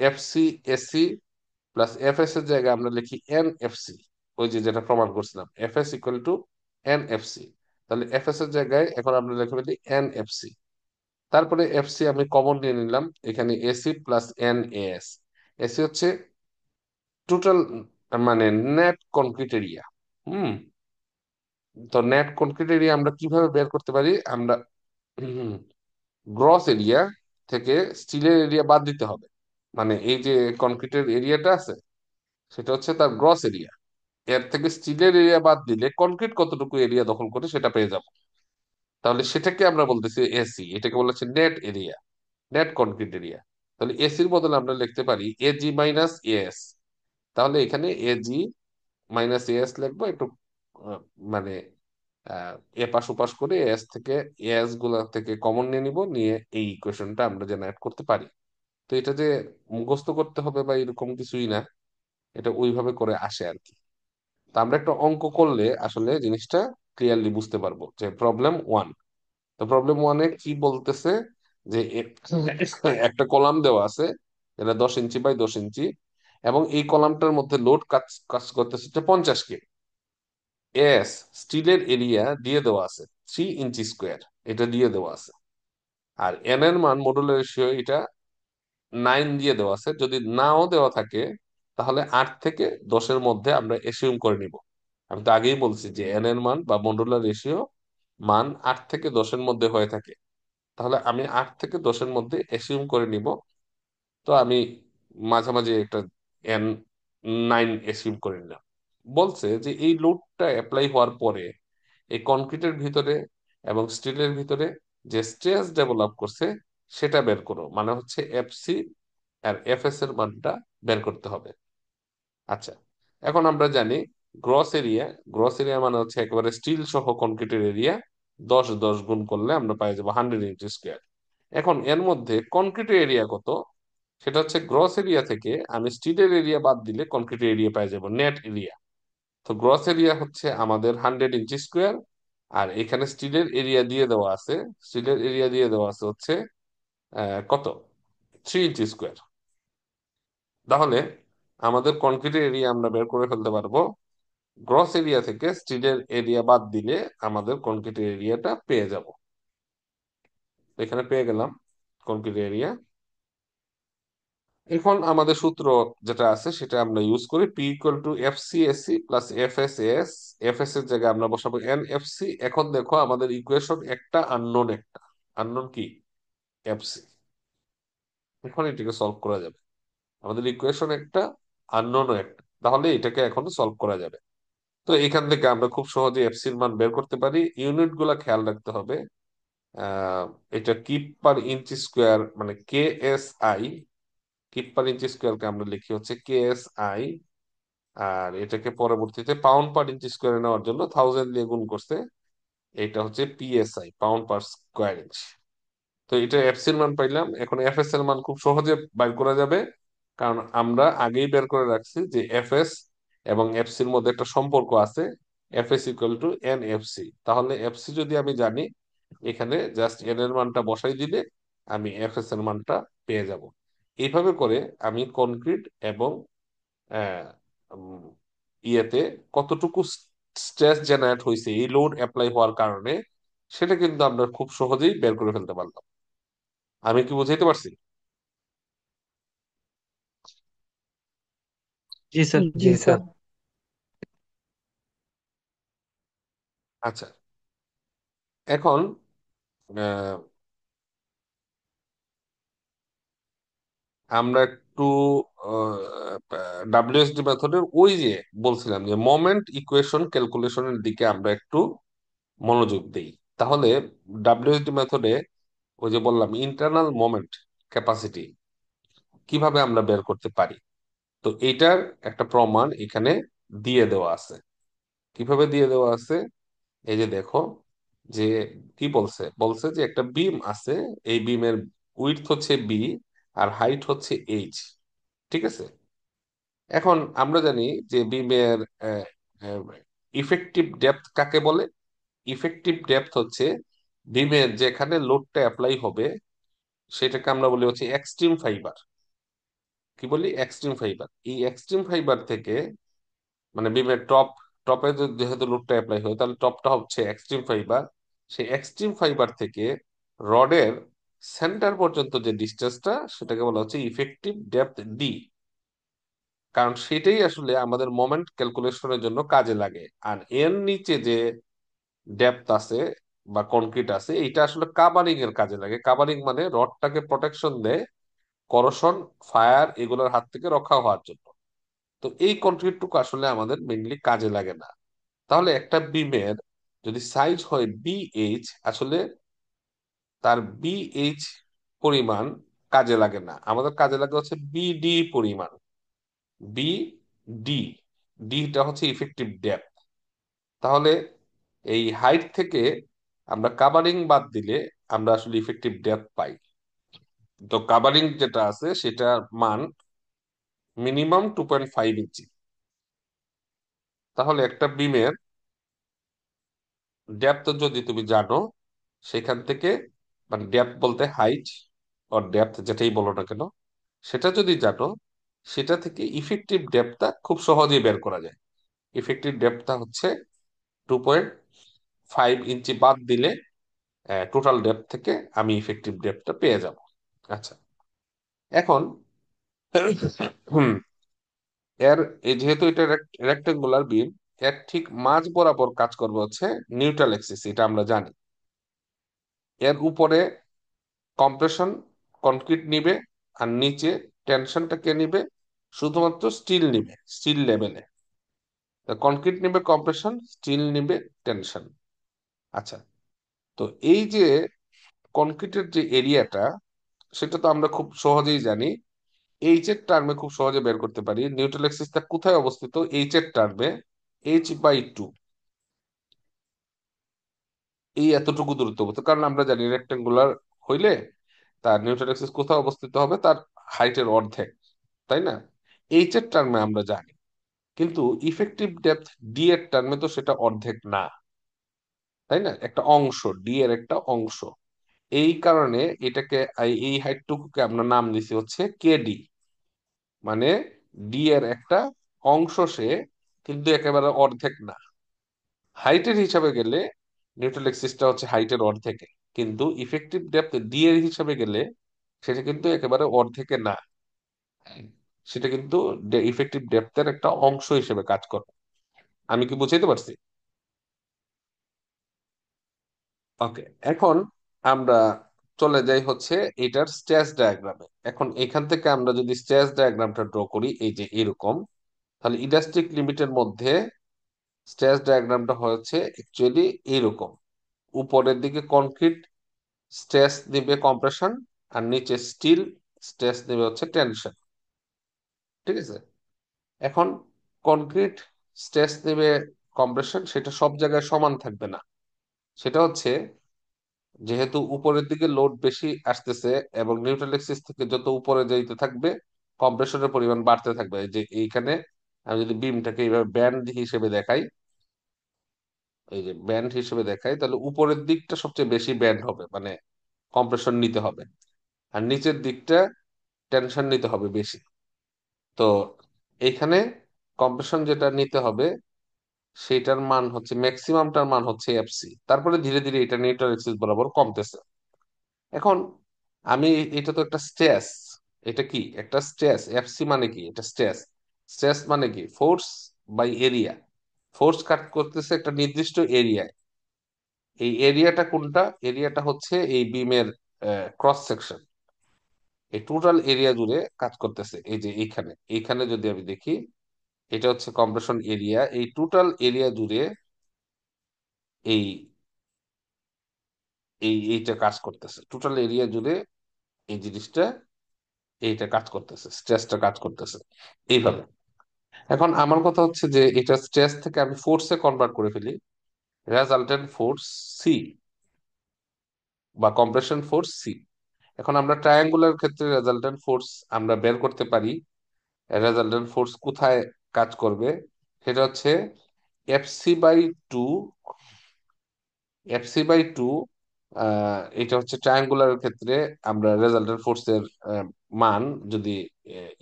এফসিএসসি প্লাস এফএস এর জায়গায় আমরা লিখি এনএফসি, ওই যে যেটা প্রমাণ করছিলাম, এফএস ইকুয়াল টু এনএফসি। তাহলে এফএস এর জায়গায় এখন আমরা লিখে ফেলি এনএফসি। তারপরে এফসি আমি কমন নিয়ে নিলাম, এখানে AC plus N S. AC হচ্ছে টোটাল, মানে নেট কনক্রিট এরিয়া। হুম। তো নেট কনক্রিট এরিয়া আমরা কিভাবে বের করতে পারি, আমরা গ্রস এরিয়া থেকে স্টিলের এরিয়া বাদ দিতে হবে। মানে এই যে কনক্রিটের এরিয়াটা আছে সেটা হচ্ছে তার গ্রস এরিয়া, এর থেকে স্টিলের এরিয়া বাদ দিলে কনক্রিট কতটুকু এরিয়া দখল করে সেটা পেয়ে যাব। তাহলে সেটাকে আমরা বলতেছি এসি, এটাকে বলা হচ্ছে net area, net concrete area. তাহলে এসির বদলে আমরা লিখতে পারি এজি মাইনাস এস। তাহলে এখানে এজি মাইনাস এস লিখবো একটু, আহ, মানে এপাশ ওপাশ করে এস থেকে, এস গুলা থেকে কমন নিয়ে নিব, নিয়ে এই ইকুয়েশনটা আমরা জেনারেট করতে পারি। তো এটা যে মুখস্থ করতে হবে বা এরকম কিছুই না, এটা ওইভাবে করে আসে আর কি। তা আমরা একটা অঙ্ক করলে আসলে জিনিসটা ক্লিয়ারলি বুঝতে পারবো যে প্রবলেম ওয়ান। তো প্রবলেম ওয়ানে কি বলতেছে, যে একটা কলাম দেওয়া আছে, এটা 10 ইঞ্চি বাই 10 ইঞ্চি, এবং এই কলামটার মধ্যে লোড কাজ কাজ করতেছে হচ্ছে 50 কে। এস স্টিলের এরিয়া দিয়ে দেওয়া আছে 3 ইঞ্চি স্কোয়ার, এটা দিয়ে দেওয়া আছে। আর এন এর মান মডুলার রেশিও এটা 9 দিয়ে দেওয়া আছে। যদি নাও দেওয়া থাকে তাহলে 8 থেকে 10-এর মধ্যে আমরা এসিউম করে নিব। আমি তো আগেই বলছি যে এন এর মান বা মডুলার রেশিও মান 8 থেকে 10-এর মধ্যে হয়ে থাকে। তাহলে আমি 8 থেকে 10-এর মধ্যে এসিউম করে নিব। তো আমি মাঝামাঝি একটা N9 এসিউম করে নিলাম। বলছে যে এই লোডটা অ্যাপ্লাই হওয়ার পরে এই কনক্রিটের ভিতরে এবং স্টিলের ভিতরে যে স্ট্রেস ডেভেলপ করছে সেটা বের করো, মানে হচ্ছে এফসি আর এফএস এর মানটা বের করতে হবে। আচ্ছা, এখন আমরা জানি গ্রস এরিয়া, গ্রস এরিয়া মানে হচ্ছে একেবারে স্টিল সহ কনক্রিটের এরিয়া, 10 10 গুণ করলে আমরা পাই যাবো 100 ইঞ্চি স্কোয়ার। এখন এর মধ্যে কনক্রিটের এরিয়া কত, সেটা হচ্ছে গ্রস এরিয়া থেকে আমি স্টিলের এরিয়া বাদ দিলে কনক্রিটের এরিয়া পাই যাবো নেট এরিয়া। তো গ্রস এরিয়া হচ্ছে আমাদের 100 ইঞ্চি স্কোয়ার, আর এখানে স্টিলের এরিয়া দিয়ে দেওয়া আছে, স্টিলের এরিয়া দিয়ে দেওয়া আছে হচ্ছে কত, 3 ইঞ্চি স্কোয়ার। তাহলে আমাদের কনক্রিটের এরিয়া আমরা বের করে ফেলতে পারবো, গ্রস এরিয়া থেকে স্টিলের এরিয়া বাদ দিলে আমাদের কনক্রিটের এরিয়াটা পেয়ে যাব। এখানে পেয়ে গেলাম কনক্রিট এরিয়া। এখন আমাদের সূত্র যেটা আছে সেটা আমরা ইউজ করি, P equal to F C S C plus F S S. F S এর জায়গায় আমরা বসাবো এন এফ সি। এখন দেখো আমাদের ইকুয়েশন একটা আননোন, একটা আননোন কি, এফ সি। এখন এটাকে সলভ করা যাবে, আমাদের ইকুয়েশন একটা আননোন একটা, তাহলে এটাকে এখন সলভ করা যাবে। তো এখান থেকে আমরা খুব সহজে এফসি এর মান বের করতে পারি। ইউনিট গুলা খেয়াল রাখতে হবে। আহ এটা কিপ পার ইঞ্চি স্কোয়ার মানে কে এস আই, কিপ পার ইঞ্চি স্কোয়ারকে আমরা লিখি হচ্ছে কে এস আই। আর এটাকে পরবর্তীতে পাউন্ড পার ইঞ্চি স্কোয়ারে নেওয়ার জন্য 1000 দিয়ে গুণ করছে, এটা হচ্ছে PSI, pound per square inch. তো এটা এফসি এর মান পাইলাম। এখন এফএস এর মান খুব সহজে বের করা যাবে, কারণ আমরা আগেই বের করে রাখছি যে এফএস এবং এফসি এর মধ্যে একটা সম্পর্ক আছে, FS equal to N FC. তাহলে এফসি যদি আমি জানি, এখানে জাস্ট এন এর মানটা বসাই দিলে আমি এফএস এর মানটা পেয়ে যাব। এইভাবে করে আমি কনক্রিট এবং আহ, উম, ইয়েতে কতটুকু স্ট্রেস জেনারেট হয়েছে এই লোড অ্যাপ্লাই হওয়ার কারণে, সেটা কিন্তু আমরা খুব সহজেই বের করে ফেলতে পারলাম। আমি কি বুঝাইতে পারছি? জি স্যার, জি জি স্যার। স্যার। আচ্ছা, এখন আহ, আমরা একটু ডাব্লিউএসডি মেথডের ওই যে বলছিলাম যে মোমেন্ট ইকুয়েশন ক্যালকুলেশনের দিকে আমরা একটু মনোযোগ দেই। তাহলে ডাব্লিউএসডি মেথডে ওই যে বললাম ইন্টারনাল মোমেন্ট ক্যাপাসিটি কিভাবে আমরা বের করতে পারি, তো এইটার একটা প্রমাণ এখানে দিয়ে দেওয়া আছে। কিভাবে দিয়ে দেওয়া আছে, এই যে দেখো, যে কি বলছে, বলছে যে একটা বিম আছে, এই বিমের উইডথ হচ্ছে বি আর হাইট হচ্ছে এইচ। ঠিক আছে, এখন আমরা জানি যে বিমের ইফেক্টিভ ডেপথ কাকে বলে। ইফেক্টিভ ডেপথ হচ্ছে বিমের যেখানে লোডটা অ্যাপ্লাই হবে সেটাকে আমরা বলি হচ্ছে এক্সট্রিম ফাইবার। কি বলি, এক্সট্রিম ফাইবার। এই এক্সট্রিম ফাইবার থেকে মানে বিমের টপে যেহেতু লোডটা অ্যাপ্লাই হয় তাহলে টপটা হচ্ছে এক্সট্রিম ফাইবার। সেই এক্সট্রিম ফাইবার থেকে রডের সেন্টার পর্যন্ত যে ডিস্টেন্সটা সেটাকে বলা হচ্ছে ইফেক্টিভ ডেপথ ডি। কারণ সেটাই আসলে আমাদের মোমেন্ট ক্যালকুলেশনের জন্য কাজে লাগে। আর এর নিচে যে ডেপথ আছে বা কনক্রিট আছে, এটা আসলে কাভারিং এর কাজে লাগে। কাভারিং মানে রডটাকে প্রোটেকশন দেয় করোশন, ফায়ার এগুলোর হাত থেকে রক্ষা হওয়ার জন্য। তো এই কনক্রিটটুকু আসলে আমাদের মেইনলি কাজে লাগে না। তাহলে একটা বিমের যদি সাইজ হয় বিএইচ, আসলে তার বিএইচ পরিমাণ কাজে লাগে না, আমাদের কাজে লাগে হচ্ছে বিডি পরিমাণ। বিডি, ডিটা হচ্ছে ইফেক্টিভ ডেপথ। তাহলে এই হাইট থেকে আমরা কাভারিং বাদ দিলে আমরা আসলে ইফেক্টিভ ডেপথ পাই। তো কাভারিং যেটা আছে সেটার মান মিনিমাম 2.5 ইঞ্চি। তাহলে একটা বিমের ডেপথ যদি তুমি জানো, সেখান থেকে, মানে ডেপথ বলতে হাইট আর ডেপথ যেটাই বলো না কেন, সেটা যদি জানো, সেটা থেকে ইফেক্টিভ ডেপথটা খুব সহজেই বের করা যায়। ইফেক্টিভ ডেপথটা হচ্ছে 2.5 ইঞ্চি বাদ দিলে টোটাল ডেপথ থেকে আমি ইফেক্টিভ ডেপথটা পেয়ে যাব। আচ্ছা, এখন হুম এর যেহেতু এটা রেক্টেঙ্গুলার বিম, এর ঠিক মাঝ বরাবর কাজ করবে হচ্ছে নিউট্রাল এক্সিস, এটা আমরা জানি। এর উপরে কম্প্রেশন কনক্রিট নিবে, আর নিচে টেনশনটা কে নিবে? শুধুমাত্র স্টিল নিবে, স্টিল লেভেলে। কনক্রিট নিবে কম্প্রেশন, স্টিল নিবে টেনশন। আচ্ছা, তো এই যে কনক্রিটের যে এরিয়াটা, সেটা তো আমরা খুব সহজেই জানি। এইচ এর টার্মে খুব সহজে বের করতে পারি। নিউট্রাল এক্সিসটা কোথায় অবস্থিত? এইচ এর টার্মে H/2, এই এতটুকু দূরত্ব অবস্থিত। কারণ আমরা জানি রেক্টেঙ্গুলার হইলে তার নিউট্রাল এক্সিস কোথায় অবস্থিত হবে? তার হাইটের অর্ধেক, তাই না? এইচ এর টার্মে আমরা জানি, কিন্তু ইফেক্টিভ ডেপথ ডি এর টার্মে তো সেটা অর্ধেক না, তাই না? একটা অংশ, ডি এর একটা অংশ। এই কারণে এটাকে, এই হাইটটুকুকে আমরা নাম দিছি হচ্ছে কেডি। মানে ডি এর একটা অংশ সে, কিন্তু একেবারে অর্ধেক না। হাইটের হিসাবে গেলে নিউট্রাল এক্সিসটা হচ্ছে হাইটের অর্ধেকে, কিন্তু ইফেক্টিভ ডেপথ ডি এর হিসাবে গেলে সেটা কিন্তু একেবারে অর্ধেকে না। সেটা কিন্তু ইফেক্টিভ ডেপথের একটা অংশ হিসেবে কাজ করে। আমি কি বুঝাইতে পারছি? ওকে, এখন আমরা চলে যাই হচ্ছে এটার স্ট্রেস ডায়াগ্রামে। এখন এখান থেকে আমরা যদি স্ট্রেস ডায়াগ্রামটা ড্র করি, এই যে এরকম, তাহলে ইলাস্টিক লিমিটের মধ্যে স্ট্রেস ডায়াগ্রামটা হচ্ছে অ্যাকচুয়ালি এইরকম। উপরের দিকে কনক্রিট স্ট্রেস দিবে কম্প্রেশন, আর নিচে স্টিল স্ট্রেস দিবে হচ্ছে টেনশন। ঠিক আছে? এখন কনক্রিট স্ট্রেস দিবে কম্প্রেশন, সেটা সব জায়গায় সমান থাকবে না। সেটা হচ্ছে, যেহেতু উপরের দিকে লোড বেশি আসতেছে এবং নিউট্রাল এক্সিস থেকে যত উপরে যাইতে থাকবে, কম্প্রেশনের পরিমাণ বাড়তে থাকবে। এই যে এইখানে আমি যদি বিমটাকে এইভাবে ব্যান্ড হিসেবে দেখাই, এই যে ব্যান্ড হিসেবে দেখাই, তাহলে উপরের দিকটা সবচেয়ে বেশি ব্যান্ড হবে, মানে কম্প্রেশন নিতে হবে। আর নিচের দিকটা টেনশন নিতে হবে বেশি। তো এইখানে কম্প্রেশন যেটা নিতে হবে, সেটার মান হচ্ছে, ম্যাক্সিমামটার মান হচ্ছে এফসি। তারপরে ধীরে ধীরে এটা নিউট্রাল এক্সিস বরাবর কমতেছে। এখন আমি, এটা তো একটা স্ট্রেস, এটা কি একটা স্ট্রেস? এফসি মানে কি? এটা স্ট্রেস। স্ট্রেস মানে কি? Force by area. Force cut করতেছে একটা নির্দিষ্ট এরিয়ায়। এই এরিয়াটা কোনটা? এরিয়াটা হচ্ছে এই বিমের ক্রস সেকশন। এই টোটাল এরিয়া জুড়ে কাজ করতেছে। এই যে এইখানে, এইখানে যদি আমি দেখি, এটা হচ্ছে কম্প্রেশন এরিয়া। এই টোটাল এরিয়া জুড়ে এই এইটা কাজ করতেছে। টোটাল এরিয়া জুড়ে এই জিনিসটা, এইটা কাজ করতেছে, স্ট্রেসটা কাজ করতেছে এইভাবে। এখন আমার কথা হচ্ছে যে এটা স্ট্রেস থেকে আমি ফোর্সে কনভার্ট করে ফেলি, রেজাল্টেন্ট ফোর্স সি, বা কম্প্রেশন ফোর্স সি। এখন আমরা ট্রায়াঙ্গুলার ক্ষেত্রে রেজাল্টেন্ট ফোর্স আমরা বের করতে পারি। রেজাল্টেন্ট ফোর্স কোথায় কাজ করবে? সেটা হচ্ছে FC/2। FC/2, এটা হচ্ছে ট্রায়াঙ্গুলার ক্ষেত্রে আমরা রেজাল্টেন্ট ফোর্সের মান যদি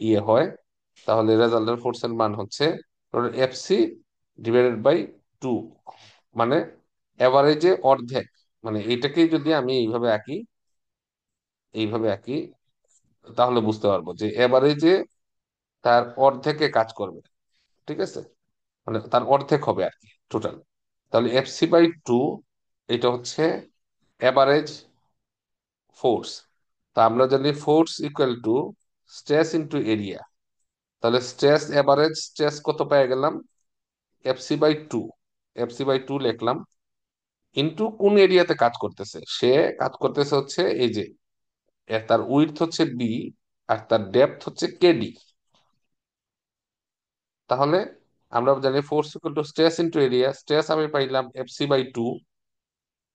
ইয়ে হয়, তাহলে রেজাল্টেন্ট ফোর্সের মান হচ্ছে FC/2, মানে এভারেজে অর্ধেক। মানে এটাকেই যদি আমি এইভাবে আঁকি, এইভাবে আঁকি, তাহলে বুঝতে পারবো যে এভারেজে তার অর্ধেকে কাজ করবে। ঠিক আছে? মানে তার অর্ধেক হবে আর কি টোটাল। তাহলে FC/2, এটা হচ্ছে এভারেজ ফোর্স। তা আমরা জানি force equal to stress into area. তাহলে স্ট্রেস, এভারেজ স্ট্রেস কত পেয়ে গেলাম? FC/2। FC/2 লিখলাম, ইন্টু কোন এরিয়াতে কাজ করতেছে? সে কাজ করতেছে হচ্ছে এই যে, তার উইডথ হচ্ছে বি, আর তার ডেপথ হচ্ছে কেডি। তাহলে আমরা জানি force equal to stress into area. Stress আমি পাইলাম FC/2,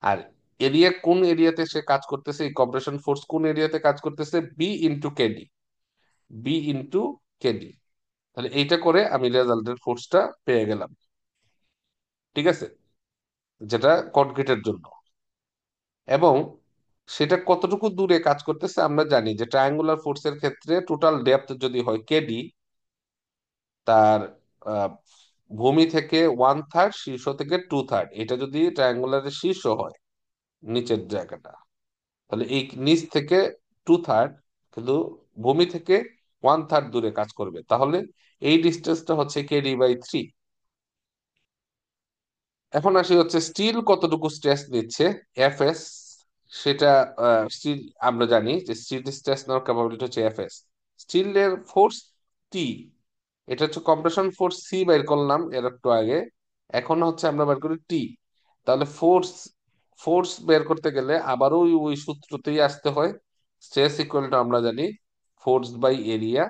আর এরিয়া কোন এরিয়াতে সে কাজ করতেছে, এই কম্প্রেশন ফোর্স কোন এরিয়াতে কাজ করতেছে, B into K D, B into K D. তাহলে এইটা করে আমি রেজাল্টের ফোর্সটা পেয়ে গেলাম। ঠিক আছে, যেটা কনক্রিটের জন্য। এবং সেটা কতটুকু দূরে কাজ করতেছে আমরা জানি যে ট্রায়াঙ্গুলার ফোর্সের ক্ষেত্রে টোটাল ডেপথ যদি হয় কেডি, তার আহ, ভূমি থেকে 1/3, শীর্ষ থেকে 2/3, এটা যদি ট্রায়াঙ্গুলারের শীর্ষ হয়, নিচের জায়গাটা, তাহলে এই নিচ থেকে 2/3, কিন্তু ভূমি থেকে 1/3 দূরে কাজ করবে, তাহলে এই ডিস্টেন্সটা হচ্ছে KD/3। এখন আসি হচ্ছে স্টিল কতটুকু স্ট্রেস নিচ্ছে, এফএস, সেটা স্টিল আমরা জানি যে স্টিল স্ট্রেস নেওয়ার ক্যাপাবিলিটি হচ্ছে এফএস। স্টিলের ফোর্স টি, এটা হচ্ছে কম্প্রেশন ফোর্স সি বের করলাম এর একটু আগে, এখন হচ্ছে আমরা বের করি টি। তাহলে ফোর্স ফোর্স বের করতে গেলে আবারও ওই ওই সূত্রতেই আসতে হয়। স্ট্রেস ইকুয়াল টু আমরা জানি ফোর্স বাই এরিয়া।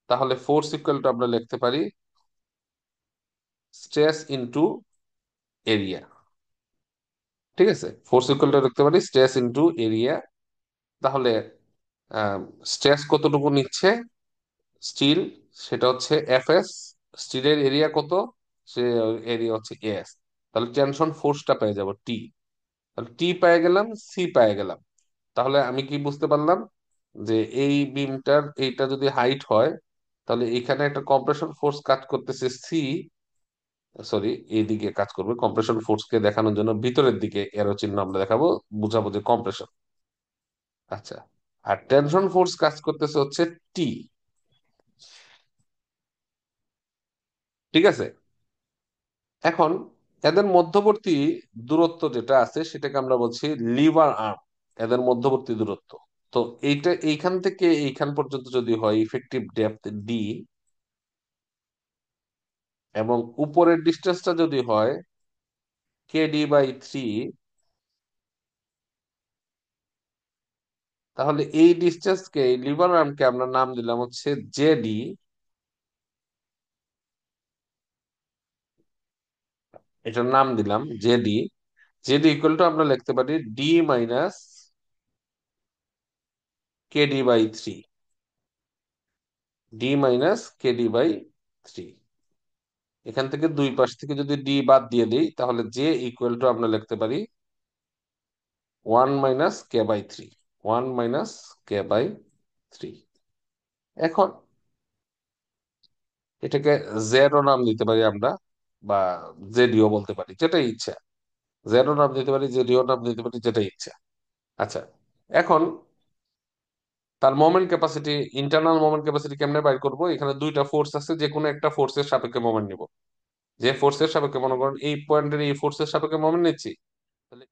তাহলে ফোর্স ইকুয়াল টু আমরা লিখতে পারি স্ট্রেস ইনটু এরিয়া। ঠিক আছে, ফোর্স ইকুয়াল টু লিখতে পারি স্ট্রেস ইনটু এরিয়া। তাহলে স্ট্রেস কতটুকু নিচ্ছে স্টিল, সেটা হচ্ছে এফএস। স্টিলের এরিয়া কত, সে এরিয়া হচ্ছে এস। তাহলে টেনশন ফোর্সটা পেয়ে যাব টি। তাহলে টি পেয়ে গেলাম, সি পেয়ে গেলাম। তাহলে আমি কি বুঝতে পারলাম যে এই বিমটার এইটা যদি হাইট হয়, তাহলে এখানে একটা কম্প্রেশন ফোর্স কাজ করতেছে সি, সরি এইদিকে কাজ করবে কম্প্রেশন ফোর্সকে দেখানোর জন্য ভিতরের দিকে এরো চিহ্ন আমরা দেখাবো, বুঝাবো যে কম্প্রেশন। আচ্ছা, আর টেনশন ফোর্স কাজ করতেছে হচ্ছে টি। ঠিক আছে, এখন এদের মধ্যবর্তী দূরত্ব যেটা আছে সেটাকে আমরা বলছি লিভার আর্ম, এদের মধ্যবর্তী দূরত্ব। তো এইটা এইখান থেকে এইখান পর্যন্ত যদি হয় ইফেক্টিভ ডেপথ ডি, এবং উপরের ডিস্টেন্সটা যদি হয় KD/3, তাহলে এই ডিস্টেন্সকে, লিভার আর্মকে আমরা নাম দিলাম হচ্ছে জেডি। এটার নাম দিলাম জেডি। জেডি ইকুয়াল টু আমরা লিখতে পারি D-KD/3, D-KD/3। এখান থেকে দুই পাশ থেকে যদি ডি বাদ দিয়ে দিই, তাহলে জে ইকুয়াল টু আমরা লিখতে পারি 1 - K/3, 1 - K/3। এখন এটাকে জেডও নাম দিতে পারি আমরা, বা জেডিও বলতে পারি, যেটাই ইচ্ছা। জেডও নাম দিতে পারি, জেডিও নাম দিতে পারি, যেটাই ইচ্ছা। আচ্ছা, এখন তার moment capacity, internal moment capacity কেমনে বাইর করবো, এখানে দুইটা ফোর্স আছে, যে কোনো একটা ফোর্সের সাপেক্ষে মোমেন্ট নিব। যে ফোর্সের সাপেক্ষে, মনে করেন এই পয়েন্টের এই ফোর্সের সাপেক্ষে মোমেন্ট নিচ্ছি, তাহলে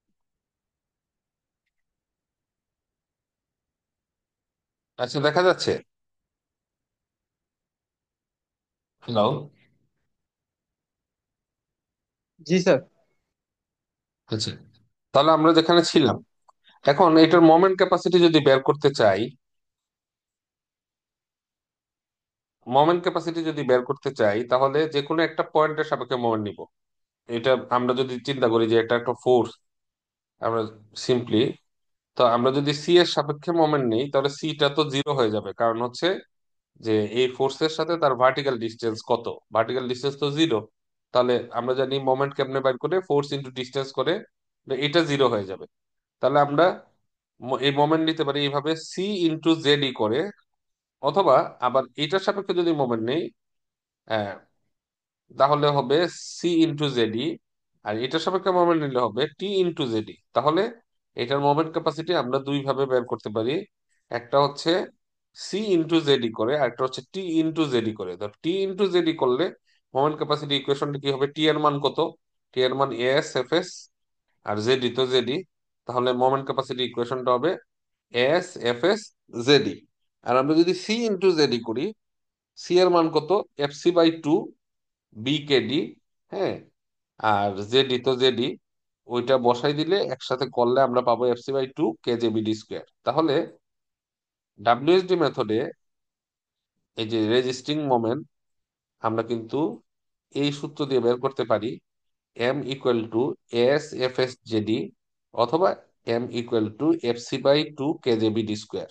আচ্ছা দেখা যাচ্ছে। হ্যালো। জি স্যার। আচ্ছা, তাহলে আমরা যেখানে ছিলাম, এখন এটার মোমেন্ট ক্যাপাসিটি যদি বের করতে চাই, তাহলে যে কোনো একটা পয়েন্টের সাপেক্ষে মোমেন্ট নিব। এটা আমরা যদি চিন্তা করি যে এটা একটা ফোর্স, আমরা সিম্পলি, তো আমরা যদি সি এর সাপেক্ষে মোমেন্ট নেই, তাহলে সিটা তো জিরো হয়ে যাবে, কারণ হচ্ছে যে এই ফোর্সের সাথে তার ভার্টিক্যাল ডিস্টেন্স কত, ভার্টিক্যাল ডিস্টেন্স তো জিরো। তাহলে আমরা জানি মোমেন্ট কেমনে বাইর করে, ফোর্স ইন্টু ডিস্টেন্স করে, তো এটা জিরো হয়ে যাবে। তাহলে আমরা এই মোমেন্ট নিতে পারি এইভাবে C × ZD করে, অথবা আবার এটার সাপেক্ষে যদি মোমেন্ট নেই, আহ, তাহলে হবে C × ZD, আর এটার সাপেক্ষে মোমেন্ট নিলে হবে T × ZD। তাহলে এটার মোমেন্ট ক্যাপাসিটি আমরা দুই ভাবে বের করতে পারি, একটা হচ্ছে C × ZD করে, আর একটা হচ্ছে T × ZD করে। তো T × ZD করলে মোমেন্ট ক্যাপাসিটি ইকুয়েশনটা কি হবে, টি এর মান কত, টি এর মান AS/FS, আর জেডি তো জেডি। তাহলে মোমেন্ট ক্যাপাসিটি ইকুয়েশনটা হবে AS/FS/ZD। আর আমরা যদি C × ZD করি, সি এর মান কত, FC/2 BKD। হ্যাঁ, আর জেডি তো জেডি, ওইটা বসাই দিলে একসাথে করলে আমরা পাবো FC/2 KJBD²। তাহলে WSD মেথডে এই যে রেজিস্টিং মোমেন্ট আমরা কিন্তু এই সূত্র দিয়ে বের করতে পারি, M equal to S F S JD অথবা M equal to F C by two K J B D square.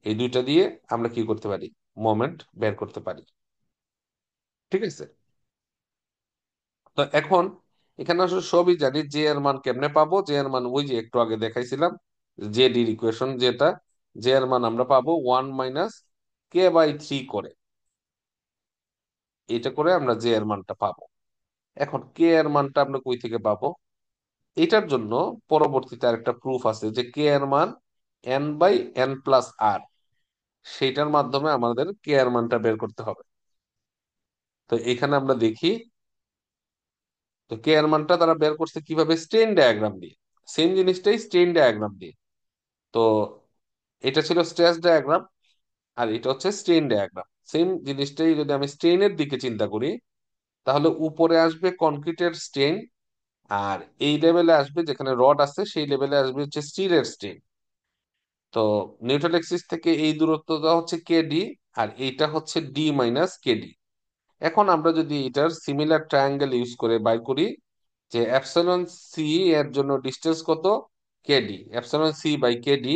এই দুইটা দিয়ে আমরা কি করতে পারি, মোমেন্ট বের করতে পারি। ঠিক আছে। তো এখন এখানে আসলে সবই জানি, জে এর মান কেমনে পাবো। জে এর মান ওই যে একটু আগে দেখাইছিলাম, জে ডির ইকুয়েশন যেটা, জে এর মান আমরা পাবো 1 - কে/3 করে। এটা করে আমরা জে এর মানটা পাবো। এখন কে এর মানটা আমরা কই থেকে পাবো? এটার জন্য পরবর্তীতে আরেকটা প্রুফ আছে যে কে এর মান n/n+r, সেইটার মাধ্যমে আমাদের কে এর মানটা বের করতে হবে। তো এখানে আমরা দেখি, তো কে এর মানটা তারা বের করছে কিভাবে, স্টেইন ডায়াগ্রাম দিয়ে। সেম জিনিসটাই স্টেইন ডায়াগ্রাম দিয়ে। তো এটা ছিল স্ট্রেস ডায়াগ্রাম, আর এটা হচ্ছে স্ট্রেইন ডায়াগ্রাম। সেম জিনিসটাই যদি আমি স্ট্রেইনের দিকে চিন্তা করি, তাহলে উপরে আসবে কনক্রিটের স্ট্রেইন, আর এই লেভেলে আসবে, যেখানে রড আছে সেই লেভেলে আসবে হচ্ছে স্টিলের স্ট্রেইন। তো নিউট্রাল এক্সিস থেকে এই দূরত্বটা হচ্ছে কেডি, আর এইটা হচ্ছে d - কেডি। এখন আমরা যদি এটার সিমিলার ট্রায়াঙ্গেল ইউজ করে বাই করি, যে এপসিলন সি এর জন্য ডিস্টেন্স কত, K D, epsilon C by K D.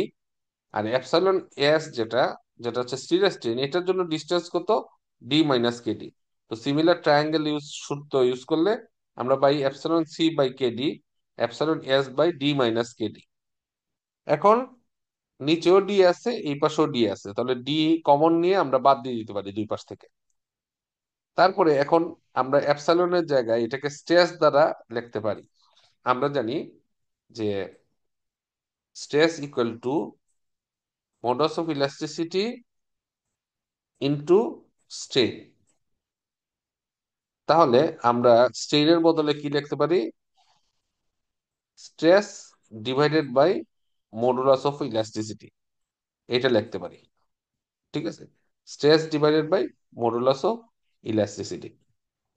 আর এপসাইলন এস যেটা, যেটা হচ্ছে স্টিরেস্টিন, এটার জন্য ডিস্টেন্স কত, d - কেডি। তো সিমিলার ট্রায়াঙ্গেল সূত্র ইউজ করলে আমরা পাই epsilon C by K D, epsilon S by d - K D. এখন নিচেও ডি আছে, এই পাশেও ডি আছে, তাহলে ডি কমন নিয়ে আমরা বাদ দিয়ে দিতে পারি দুই পাশ থেকে। তারপরে এখন আমরা এপসাইলনের জায়গায় এটাকে স্ট্রেস দ্বারা লিখতে পারি। আমরা জানি যে stress equal to modulus of elasticity into strain. তাহলে আমরা স্ট্রেইনের বদলে কি লিখতে পারি, stress divided by modulus of elasticity, এটা লিখতে পারি। ঠিক আছে, stress divided by modulus of elasticity.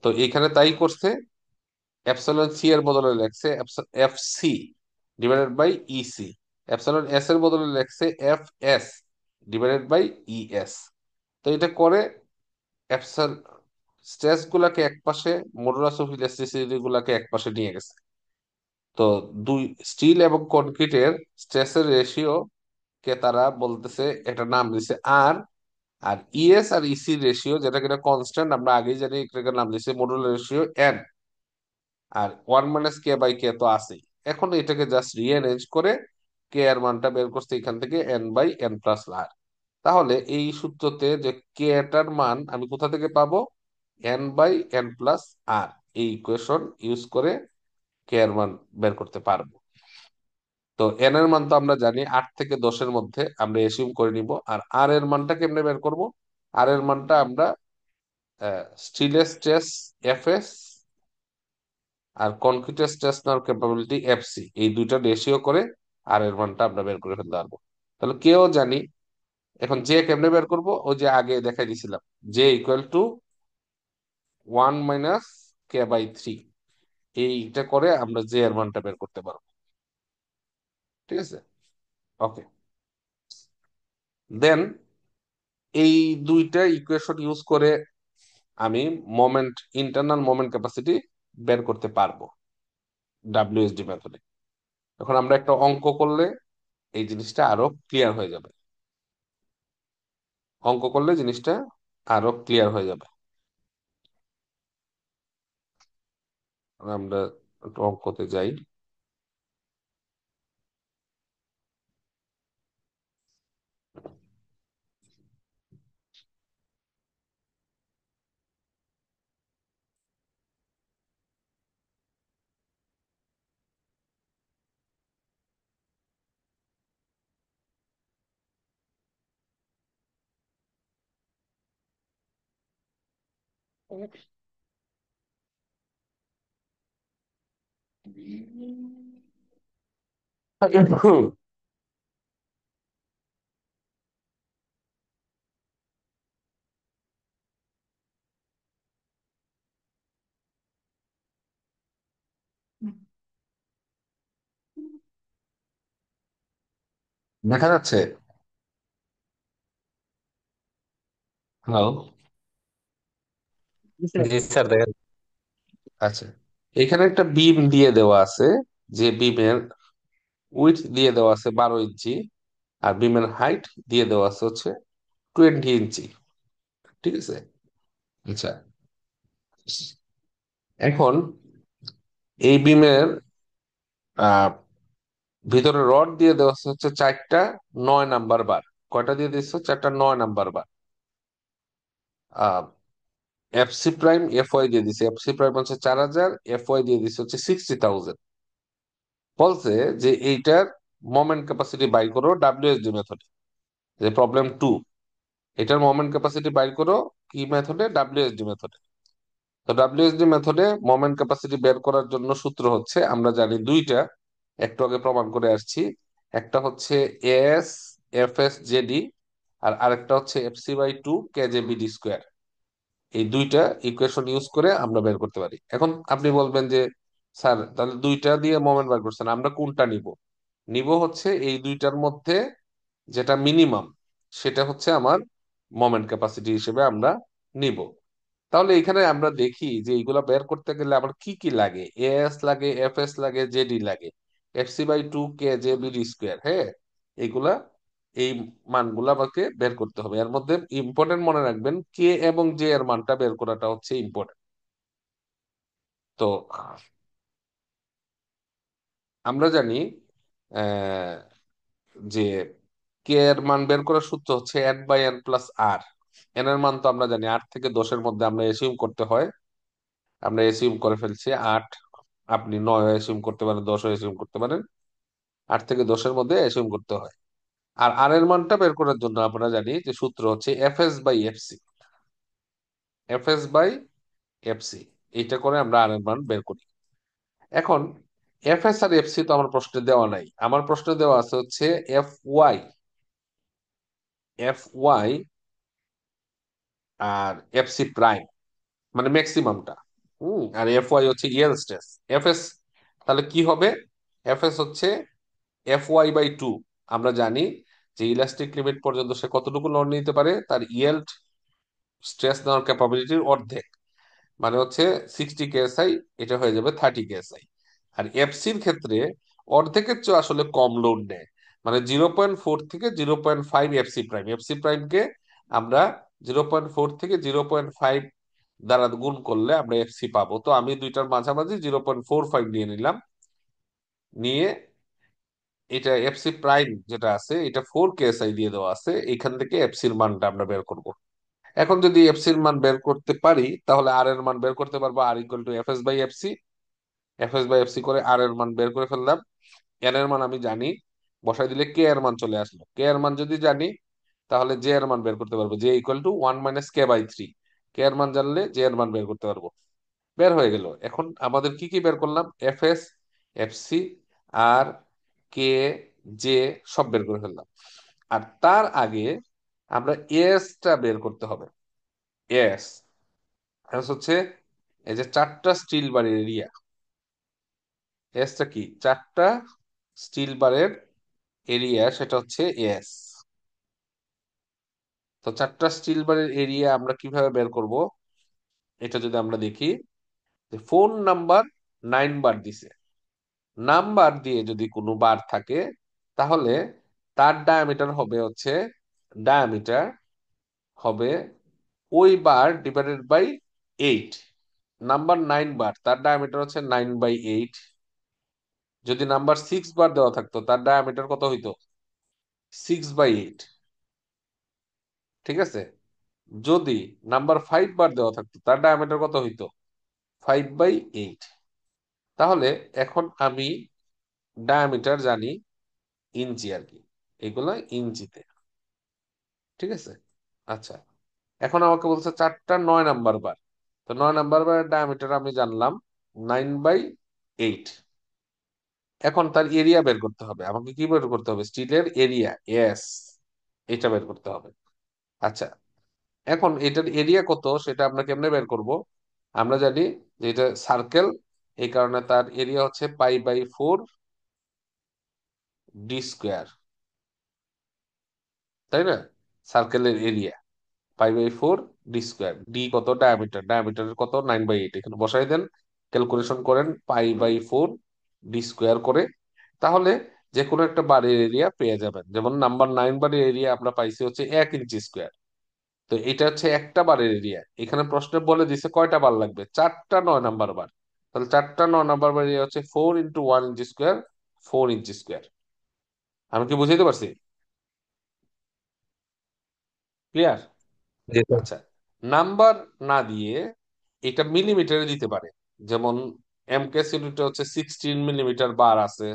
তো এখানে তাই করছে, এপসাইলন সি এর বদলে লেখছে F C divided by E C, epsilon S এর বদলে লেখছে F S divided by E S. তো এটা করে এপসাইল স্ট্রেস গুলাকে এক পাশে, মডুলাস অফ ইলাস্টিসিটি গুলাকে এক পাশে নিয়ে গেছে। তো দুই স্টিল এবং কনক্রিটের স্ট্রেসের রেশিও কে তারা বলতেছে, এটা নাম দিছে আর। আর ইএস আর ইসি রেশিও, যেটা কিনা কনস্ট্যান্ট, আমরা আগেই জানি, এটাকে নাম দিছে মডুলার রেশিও এন। আর 1 - কে/কে তো আছেই। এখন এটাকে জাস্ট রিঅ্যারেঞ্জ করে কে এর মানটা বের করতে এখান থেকে n/n+r। তাহলে এই সূত্রতে যে কে এটার মান আমি কোথা থেকে পাবো, n/n+r। এই ইকুয়েশন ইউজ করে কে এর মান বের করতে পারবো। তো এন এর মান তো আমরা জানি 8 থেকে 10-এর মধ্যে, আমরা এসিউম করে নিব। আর আর এর মানটা কেমনে বের করব, আর এর মানটা আমরা স্টিলের স্ট্রেস এফএস আর কনক্রিটের স্ট্রেস নেওয়ার ক্যাপাবিলিটি এফসি, এই দুইটা রেশিও করে আর এর মানটা আমরা বের করে ফেলতে পারবো। তাহলে কেউ জানি। এখন জে কেমনে বের করব, ও যে আগে দেখাই দিছিলাম, জে ইকুয়াল টু 1 - কে/3। এইটা করে আমরা জে এর মানটা বের করতে পারবো। ঠিক আছে, ওকে। দেন এই দুইটা ইকুয়েশন ইউজ করে আমি মোমেন্ট, ইন্টারনাল মোমেন্ট ক্যাপাসিটি বের করতে পারবো ডাব্লিউএসডি মেথডে। এখন আমরা একটা অঙ্ক করলে এই জিনিসটা আরো ক্লিয়ার হয়ে যাবে। অঙ্ক করলে জিনিসটা আরো ক্লিয়ার হয়ে যাবে। আমরা একটু অঙ্কতে যাই। দেখা যাচ্ছে? হ্যালো? জি স্যার। জি স্যার, দেখেন। আচ্ছা, এখানে একটা বিম দিয়ে দেওয়া আছে, যে বিমের উইডথ দিয়ে দেওয়া আছে 12 ইঞ্চি, আর বিমের হাইট দিয়ে দেওয়া আছে হচ্ছে 20 ইঞ্চি। ঠিক আছে। আচ্ছা, এখন এই বিমের ভিতরে রড দিয়ে দেওয়া আছে হচ্ছে 4টা 9 নাম্বার বার। কয়টা দিয়ে দিচ্ছে? 4টা 9 নাম্বার বার। আহ এফসি প্রাইম এফ ওয়াই দিয়ে দিছে, এফসি প্রাইম হচ্ছে 4,000, এফ ওয়াই দিয়ে দিচ্ছে হচ্ছে 60,000। বলছে যে এইটার মোমেন্ট ক্যাপাসিটি বাই করো ডাব্লিউএসডি মেথডে, যে প্রবলেম 2। এটার মোমেন্ট ক্যাপাসিটি বাই করো কি মেথডে? ডাব্লিউএসডি মেথডে। তো ডাব্লিউএসডি মেথডে মোমেন্ট ক্যাপাসিটি বের করার জন্য সূত্র হচ্ছে, আমরা জানি দুইটা, একটু আগে প্রমাণ করে আসছি। একটা হচ্ছে এস এফ এস জেডি, আর আরেকটা হচ্ছে FC/2 KJBD²। এই দুইটা ইকুয়েশন ইউজ করে আমরা বের করতে পারি। এখন আপনি বলবেন যে স্যার তাহলে দুইটা দিয়ে মোমেন্ট বের করছেন, আমরা কোনটা নিব? নিব হচ্ছে এই দুইটার মধ্যে যেটা মিনিমাম, সেটা হচ্ছে আমার মোমেন্ট ক্যাপাসিটি হিসেবে আমরা নিব। তাহলে এখানে আমরা দেখি যে এইগুলা বের করতে গেলে আমার কি কি লাগে। এস লাগে, এফএস লাগে, জেডি লাগে, FC/2 KJBD²। হ্যাঁ, এইগুলা, এই মানগুলো আমাকে বের করতে হবে। এর মধ্যে ইম্পর্টেন্ট মনে রাখবেন, কে এবং জে এর মানটা বের করাটা হচ্ছে ইম্পর্টেন্ট। তো আমরা জানি আহ, যে কে এর মান বের করার সূত্র হচ্ছে n/n+r। এন এর মান তো আমরা জানি 8 থেকে 10-এর মধ্যে আমরা এসিউম করতে হয়। আমরা এসিউম করে ফেলছি 8। আপনি 9 এসিউম করতে পারেন, 10 এসিউম করতে পারেন। 8 থেকে 10-এর মধ্যে এসিউম করতে হয়। আর আর এর মানটা বের করার জন্য আমরা জানি যে সূত্র হচ্ছে FS/FC। FS/FC, এইটা করে আমরা আর এর মান বের করি। এখন FS আর FC তো আমার প্রশ্নে দেওয়া নাই। আমার প্রশ্নে দেওয়া আছে হচ্ছে FY আর FC প্রাইম, মানে ম্যাক্সিমামটা। আর FY হচ্ছে ইয়েল স্ট্রেস। FS তাহলে কি হবে? FS হচ্ছে FY/2। আমরা জানি যে ইলাস্টিক লিমিট পর্যন্ত সে কতটুকু লোড নিতে পারে, তার ইয়েল্ড স্ট্রেস নেওয়ার ক্যাপাবিলিটির অর্ধেক, মানে হচ্ছে 60 KSI। এটা হয়ে যাবে 30 KSI। আর এফসির ক্ষেত্রে অর্ধেকের চেয়ে আসলে কম লোড নেয়, মানে 0.4 থেকে 0.5। এফসি প্রাইমকে আমরা 0.4 থেকে 0.5 দ্বারা গুণ করলে আমরা এফসি পাবো। তো আমি দুইটার মাঝামাঝি 0.45 নিয়ে নিলাম। নিয়ে এটা এফসি প্রাইম যেটা আছে এটা 4 KSI দিয়ে দেওয়া আছে, এখান থেকে এফসির মানটা আমরা বের করব। এখন যদি এফসির মান বের করতে পারি, তাহলে আর এর মান বের করতে পারবো, R = FS/FC। FS/FC করে আর এর মান বের করে ফেললাম। এন এর মান আমি জানি, বসাই দিলে কে এর মান চলে আসলো। কে এর মান যদি জানি, তাহলে জে এর মান বের করতে পারবো, J = 1 - K/3। কে এর মান জানলে জে এর মান বের করতে পারবো। বের হয়ে গেল। এখন আমাদের কি কি বের করলাম? FS, FC, আর কে, জে সব বের করে ফেললাম। আর তার আগে আমরা এসটা বের করতে হবে। এস এস হচ্ছে এই যে 4টা স্টিল বারের এরিয়া। এসটা কি? 4টা স্টিল বারের এরিয়া, সেটা হচ্ছে এস। তো 4টা স্টিল বারের এরিয়া আমরা কিভাবে বের করব? এটা যদি আমরা দেখি, যে ফোন নাম্বার 9 বার দিছে, নাম্বার দিয়ে যদি কোনো বার থাকে, তাহলে তার ডায়ামিটার হবে হচ্ছে, ডায়ামিটার হবে ওই বার ডিভাইডেড বাই 8। নাম্বার 9 বার, তার ডায়ামিটার হচ্ছে 9/8। যদি নাম্বার 6 বার দেওয়া থাকতো, তার ডায়ামিটার কত হইতো? 6/8। ঠিক আছে। যদি নাম্বার 5 বার দেওয়া থাকতো, তার ডায়ামিটার কত হইতো? 5/8। তাহলে এখন আমি ডায়ামিটার জানি ইঞ্চি আর কি, এগুলা ইঞ্চিতে। ঠিক আছে। আচ্ছা, এখন আমাকে বলছে 4টা 9 নাম্বার বার। তো 9 নাম্বার বারের ডায়ামিটার আমি জানলাম 9/8। এখন তার এরিয়া বের করতে হবে আমাকে। কি বের করতে হবে? স্টিলের এরিয়া, এস, এটা বের করতে হবে। আচ্ছা, এখন এটার এরিয়া কত সেটা আমরা কেমনে বের করব? আমরা জানি যে এটা সার্কেল, এই কারণে তার এরিয়া হচ্ছে π/4 D²। তাই না? সার্কেলের এরিয়া π/4 D²। ডি কত? ডায়ামিটার। ডায়ামিটার কত? 9/8। এখানে বসাই দেন। ক্যালকুলেশন করেন π/4 ডি স্কোয়ার করে, তাহলে যে কোনো একটা বাড়ির এরিয়া পেয়ে যাবেন। যেমন নাম্বার 9 বাড়ির এরিয়া আমরা পাইছি হচ্ছে 1 ইঞ্চি স্কোয়ার। তো এটা হচ্ছে একটা বারের এরিয়া। এখানে প্রশ্নে বলে দিছে কয়টা বার লাগবে, 4টা 9 নাম্বার বার। তাহলে 4টা 9 নাম্বার বার এরিয়া হচ্ছে 4 × 1 ইঞ্চি স্কোয়ার, 4 ইঞ্চি স্কোয়ার। আমি কি বুঝাইতে পারছি? ক্লিয়ার? জি স্যার। আচ্ছা, নাম্বার না দিয়ে এটা মিলিমিটারে দিতে পারে। যেমন এমকেস ইউনিটে হচ্ছে 16 মিলিমিটার বার আছে,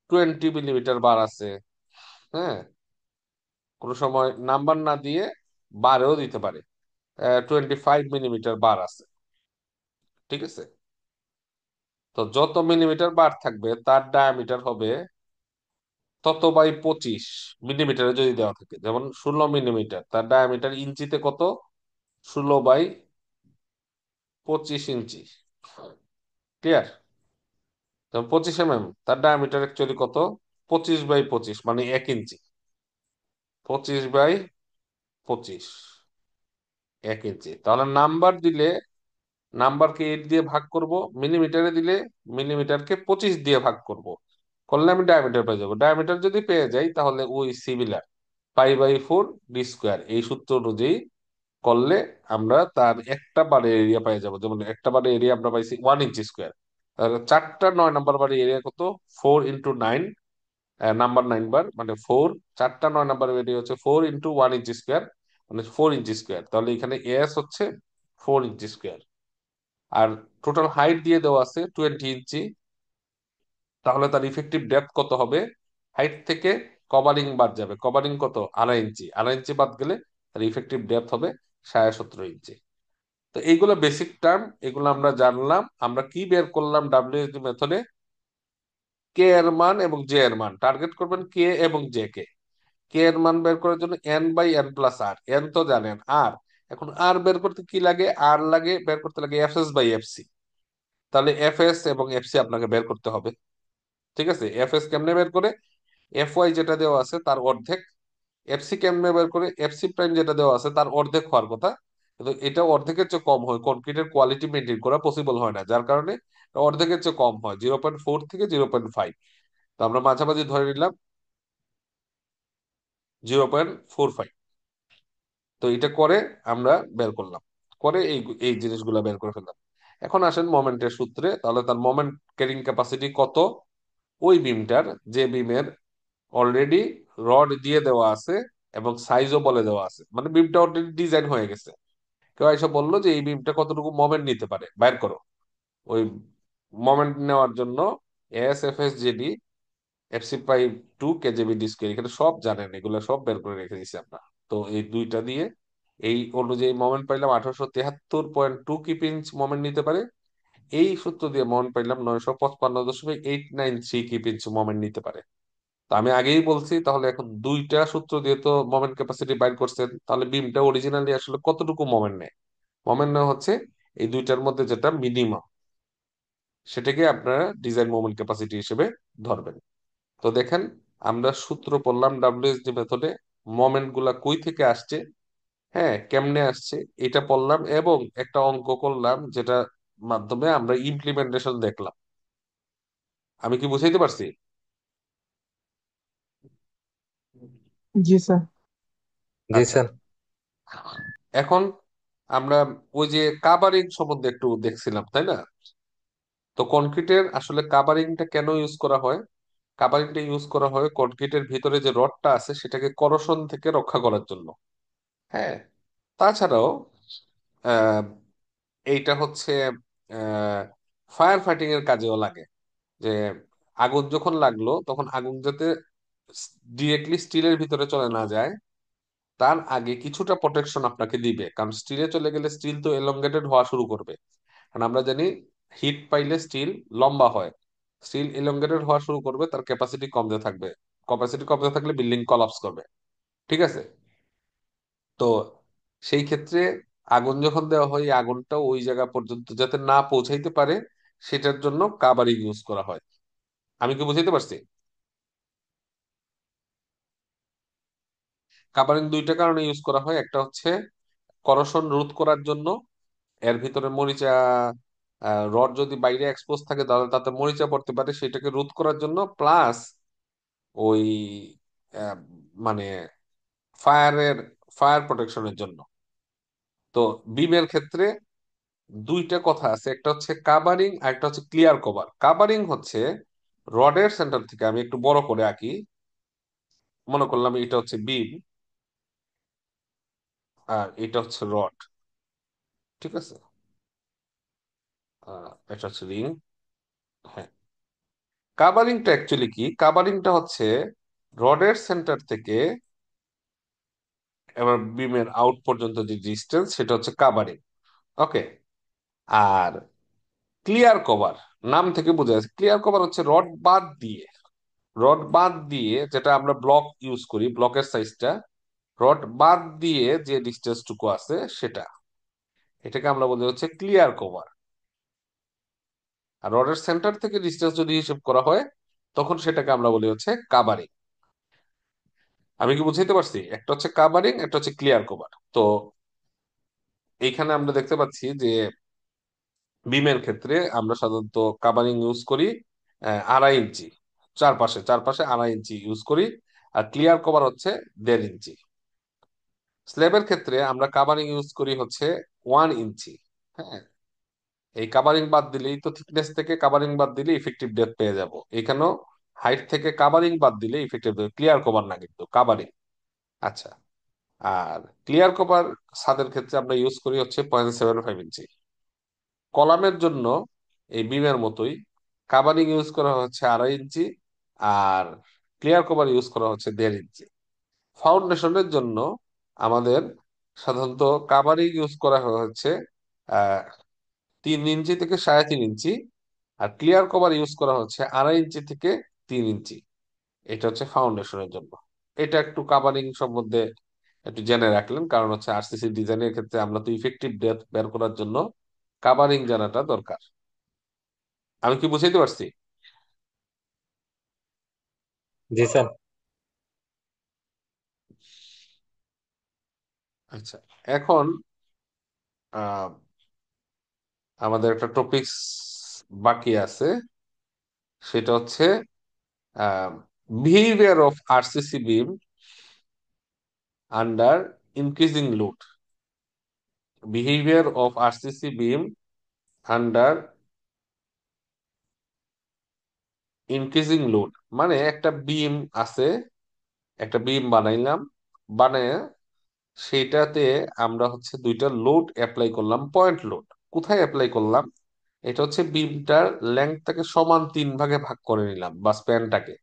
20 মিলিমিটার বার আছে। হ্যাঁ, কোনো সময় নাম্বার না দিয়ে বারেও দিতে পারে, 25 মিলিমিটার বার আছে। ঠিক আছে? তো যত মিলিমিটার বার থাকবে তার ডায়ামিটার হবে তত/25 মিলিমিটারে যদি দেওয়া থাকে। যেমন 16 মিলিমিটার, তার ডায়ামিটার ইঞ্চিতে কত, 16/25 ইঞ্চি। ক্লিয়ার? যেমন 25 mm, তার ডায়ামিটার অ্যাকচুয়ালি কত, 25/25 মানে 1 ইঞ্চি। 25/25 1 ইঞ্চি। তাহলে নাম্বার দিলে নাম্বারকে 8 দিয়ে ভাগ করব, মিলিমিটারে দিলে মিলিমিটারকে 25 দিয়ে ভাগ করব, করলে আমি ডায়ামিটার পেয়ে যাবো। ডায়ামিটার যদি পেয়ে যাই তাহলে ওই সিমিলার, π/4 ডি স্কোয়ার, এই সূত্র অনুযায়ী করলে আমরা তার একটা বারের এরিয়া পেয়ে যাবো। যেমন একটা বারের এরিয়া আমরা পাইছি 1 ইঞ্চি স্কোয়ার, তাহলে 4টা 9 নাম্বার বারের এরিয়া কত, 4 × 9, নাম্বার 9 বার মানে 4, 4টা 9 নাম্বার এরিয়া হচ্ছে 4 × 1 ইঞ্চি স্কোয়ার, মানে 4 ইঞ্চি স্কোয়ার। তাহলে এখানে এস হচ্ছে 4 ইঞ্চি স্কোয়ার। আর টোটাল হাইট দিয়ে দেওয়া আছে 20 ইঞ্চি, তাহলে তার ইফেক্টিভ ডেপথ কত হবে, হাইট থেকে কভারিং বাদ যাবে, কভারিং কত, 2.5 ইঞ্চি, 2.5 ইঞ্চি বাদ গেলে তার ইফেক্টিভ ডেপথ হবে 17.5 ইঞ্চি। তো এইগুলো বেসিক টার্ম, এগুলো আমরা জানলাম। আমরা কি বের করলাম ডাব্লিউএসডি মেথডে, কে এর মান এবং জে এর মান টার্গেট করবেন, কে এবং জে কে। কে এর মান বের করার জন্য n/n+r, এন তো জানেন, আর এখন আর বের করতে কি লাগে, আর লাগে বের করতে লাগে FS/FC। তাহলে এফএস এবং এফসি আপনাকে বের করতে হবে। ঠিক আছে? এফএস কেমনে বের করে, FY যেটা দেওয়া আছে তার অর্ধেক। এফসি কেমনে বের করে, এফসি প্রাইম যেটা দেওয়া আছে তার অর্ধেক হওয়ার কথা, কিন্তু এটা অর্ধেকের চেয়ে কম হয়, কনক্রিটের কোয়ালিটি মেনটেন করা পসিবল হয় না, যার কারণে এটা অর্ধেকের চেয়ে কম হয়, 0.4 থেকে 0.5। তো আমরা মাঝামাঝি ধরে নিলাম 0.45। তো এটা করে আমরা বের করলাম, করে এই এই জিনিসগুলো বের করে ফেললাম। এখন আসেন মোমেন্টের সূত্রে। তাহলে তার মোমেন্ট ক্যারিং ক্যাপাসিটি কত, ওই বিমটার, যে বিমের অলরেডি রড দিয়ে দেওয়া আছে এবং সাইজও বলে দেওয়া আছে, মানে বিমটা অলরেডি ডিজাইন হয়ে গেছে। কেউ এসে বললো যে এই বিমটা কতটুকু মোমেন্ট নিতে পারে, বাইর করো। ওই মোমেন্ট নেওয়ার জন্য ASFSJD, FC/2 kgb/d², এখানে সব জানেন, এগুলো সব বের করে রেখে দিছি আমরা। তো এই দুইটা দিয়ে এই অনুযায়ী মোমেন্ট পাইলাম 1873.2 কিপিঞ্চ মোমেন্ট নিতে পারে। এই সূত্র দিয়ে মোমেন্ট পাইলাম 955.893 কিপিঞ্চ মোমেন্ট নিতে পারে। তো আমি আগেই বলছি, তাহলে এখন দুইটা সূত্র দিয়ে তো মোমেন্ট ক্যাপাসিটি বাইর করছেন, তাহলে বিমটা অরিজিনালি আসলে কতটুকু মোমেন্ট নেয়। মোমেন্ট নেওয়া হচ্ছে এই দুইটার মধ্যে যেটা মিনিমাম, সেটাকে আপনারা ডিজাইন মোমেন্ট ক্যাপাসিটি হিসেবে ধরবেন। তো দেখেন, আমরা সূত্র পড়লাম ডাব্লিউএসডি মেথডে, মোমেন্ট গুলা কই থেকে আসছে, হ্যাঁ কেমনে আসছে এটা পড়লাম, এবং একটা অঙ্ক করলাম যেটা মাধ্যমে আমরা ইমপ্লিমেন্টেশন দেখলাম। আমি কি বুঝাইতে পারছি? জি স্যার। জি আচ্ছা, স্যার। এখন আমরা ওই যে কাভারিং সম্বন্ধে একটু দেখছিলাম, তাই না? তো কনক্রিটের আসলে কাভারিংটা কেন ইউজ করা হয়, কাভারিংটা ইউজ করা হয় কনক্রিটের ভিতরে যে রডটা আছে সেটাকে করোশন থেকে রক্ষা করার জন্য। হ্যাঁ, তাছাড়াও আহ, এইটা হচ্ছে ফায়ার ফাইটিং এর কাজেও লাগে। যে আগুন যখন লাগলো তখন আগুন যাতে ডিরেক্টলি স্টিলের ভিতরে চলে না যায়, তার আগে কিছুটা প্রোটেকশন আপনাকে দিবে। কারণ স্টিলে চলে গেলে স্টিল তো এলongated হওয়া শুরু করবে। কারণ আমরা জানি হিট পাইলে স্টিল লম্বা হয়, স্টিল এলongated হওয়া শুরু করবে, তার ক্যাপাসিটি কমতে থাকবে। ক্যাপাসিটি কমতে থাকলে বিল্ডিং কলাপস করবে। ঠিক আছে? তো সেই ক্ষেত্রে আগুন যখন দেওয়া হয়, এই আগুনটা ওই জায়গা পর্যন্ত যাতে না পৌঁছাইতে পারে, সেটার জন্য কাভারিং ইউজ করা হয়। আমি কি বুঝাইতে পারছি? কাভারিং দুইটা কারণে ইউজ করা হয়। একটা হচ্ছে করোশন রোধ করার জন্য, এর ভিতরে মরিচা রড যদি বাইরে এক্সপোজ থাকে তাহলে তাতে মরিচা পড়তে পারে, সেটাকে রোধ করার জন্য, প্লাস ওই আহ, মানে ফায়ারের ফায়ার প্রোটেকশনের জন্য। তো বিমের ক্ষেত্রে দুইটা কথা আছে, একটা হচ্ছে কাভারিং আর একটা হচ্ছে ক্লিয়ার কভার। কাভারিং হচ্ছে রডের সেন্টার থেকে, আমি একটু বড় করে আঁকি, মনে করলাম এটা হচ্ছে বিম আর এটা হচ্ছে রড, ঠিক আছে? এটা হচ্ছে রিং। হ্যাঁ, কাভারিংটা অ্যাকচুয়ালি কি? কাভারিংটা হচ্ছে রডের সেন্টার থেকে এবার বিমের আউট পর্যন্ত যে ডিস্টেন্স, সেটা হচ্ছে কাভারিং। ওকে। আর ক্লিয়ার কভার, নাম থেকে বোঝা যাচ্ছে ক্লিয়ার কভার হচ্ছে রড বাদ দিয়ে যেটা আমরা ব্লক ইউজ করি, ব্লকের সাইজটা, রড বাদ দিয়ে যে ডিস্টেন্সটুকু আছে সেটা, এটাকে আমরা বলি হচ্ছে ক্লিয়ার কভার। আর রডের সেন্টার থেকে ডিস্টেন্স যদি হিসেব করা হয়, তখন সেটাকে আমরা বলি হচ্ছে কাভারিং। আমি কি বুঝাইতে পারছি? একটা হচ্ছে কাভারিং, একটা হচ্ছে ক্লিয়ার কভার। তো এইখানে আমরা দেখতে পাচ্ছি যে বিমের ক্ষেত্রে আমরা সাধারণত কাভারিং ইউজ করি 2.5 ইঞ্চি, চারপাশে চারপাশে 2.5 ইঞ্চি ইউজ করি। আর ক্লিয়ার কভার হচ্ছে 1.5 ইঞ্চি। স্ল্যাবের ক্ষেত্রে আমরা কাভারিং ইউজ করি হচ্ছে 1 ইঞ্চি। হ্যাঁ, এই কাভারিং বাদ দিলেই তো, থিকনেস থেকে কাভারিং বাদ দিলে ইফেক্টিভ ডেপথ পেয়ে যাব। এখানেও হাইট থেকে কাভারিং বাদ দিলে ইফেক্টিভ ডেপথ, ক্লিয়ার কভার না কিন্তু কাভারিং। আচ্ছা। আর ক্লিয়ার কভার ছাদের ক্ষেত্রে আমরা ইউজ করি হচ্ছে 0.75 ইঞ্চি। কলামের জন্য এই বিমের মতোই কাভারিং ইউজ করা হচ্ছে 2.5 ইঞ্চি, আর ক্লিয়ার কভার ইউজ করা হচ্ছে 1.5 ইঞ্চি। ফাউন্ডেশনের জন্য আমাদের সাধারণত কাভারিং ইউজ করা হচ্ছে 3 ইঞ্চি থেকে 3.5 ইঞ্চি, আর ক্লিয়ার কভার ইউজ করা হচ্ছে 2.5 ইঞ্চি থেকে 3 ইঞ্চি। এটা হচ্ছে ফাউন্ডেশনের জন্য। এটা একটু কাভারিং সম্বন্ধে একটু জেনে রাখলেন, কারণ হচ্ছে আরসিসি ডিজাইনের ক্ষেত্রে আমরা তো ইফেক্টিভ ডেপথ বের করার জন্য কাভারিং জানাটা দরকার। আমি কি বুঝাইতে পারছি? जी सर। আচ্ছা, এখন আহ, আমাদের একটা টপিকস বাকি আছে, সেটা হচ্ছে behaviour of RCC beam under increasing load. Behaviour of RCC beam under increasing load, মানে একটা বিম আছে, একটা বিম বানাইলাম, বানায় সেইটাতে আমরা হচ্ছে দুইটা লোড অ্যাপ্লাই করলাম, পয়েন্ট লোড। কোথায় অ্যাপ্লাই করলাম? এটা হচ্ছে বিমটার লেংথটাকে সমান 3 ভাগে ভাগ করে নিলাম, বা স্প্যানটাকে।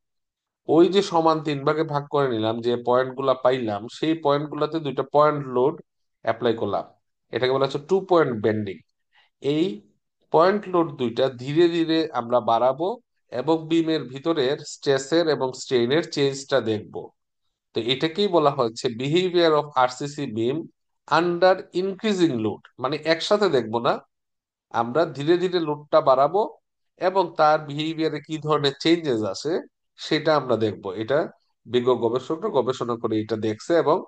ওই যে সমান 3 ভাগে ভাগ করে নিলাম, যে পয়েন্ট গুলা পাইলাম, সেই পয়েন্ট গুলাতে দুইটা পয়েন্ট লোড অ্যাপ্লাই করলাম। এটাকে বলা হচ্ছে 2 পয়েন্ট বেন্ডিং। এই পয়েন্ট লোড দুইটা ধীরে ধীরে আমরা বাড়াবো এবং বিমের ভিতরের স্ট্রেসের এবং স্ট্রেইনের চেঞ্জটা দেখব। তো এটাকেই বলা হচ্ছে behaviour of RCC beam under increasing load. মানে একসাথে দেখবো না, আমরা ধীরে ধীরে লোডটা বাড়াবো এবং তার বিহেভিয়ারে কি ধরনের চেঞ্জেস আসে সেটা আমরা দেখব। এটা বিজ্ঞ গবেষকরা গবেষণা করে এটা দেখছে, এবং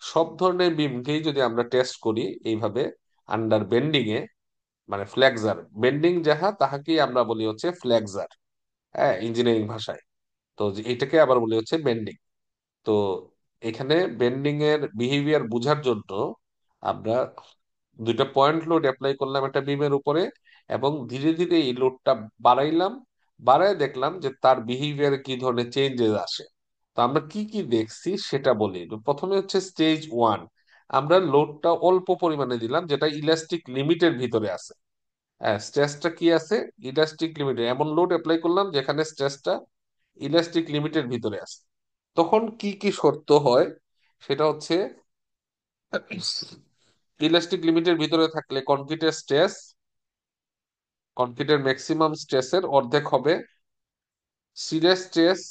সব ধরনের বিমকেই যদি আমরা টেস্ট করি এইভাবে আন্ডার বেন্ডিং এ, মানে ফ্লেক্সার বেন্ডিং যাহা তাহাকেই আমরা বলি হচ্ছে ফ্লেক্সার, হ্যাঁ, ইঞ্জিনিয়ারিং ভাষায়। তো এটাকে আবার বলি হচ্ছে বেন্ডিং। তো এখানে বেন্ডিং এর বিহেভিয়ার বোঝার জন্য আমরা দুইটা পয়েন্ট লোড অ্যাপ্লাই করলাম একটা বিমের উপরে, এবং ধীরে ধীরে এই লোডটা বাড়াইলাম, বাড়ায় দেখলাম যে তার বিহেভিয়ারে কি ধরনের চেঞ্জেস আসে। তো আমরা কি কি দেখছি সেটা বলি। তো প্রথমে হচ্ছে স্টেজ 1, আমরা লোডটা অল্প পরিমাণে দিলাম, যেটা ইলাস্টিক লিমিটের ভিতরে আছে। হ্যাঁ, স্ট্রেসটা কি আছে? ইলাস্টিক লিমিটে, এমন লোড অ্যাপ্লাই করলাম যেখানে স্ট্রেসটা ইলাস্টিক লিমিটের ভিতরে আছে। তখন কি কি শর্ত হয়? সেটা হচ্ছে ইলাস্টিক লিমিটের ভিতরে থাকলে কনক্রিটের ম্যাক্সিমাম স্ট্রেসের অর্ধেক হবে, সিরিয়াস স্ট্রেস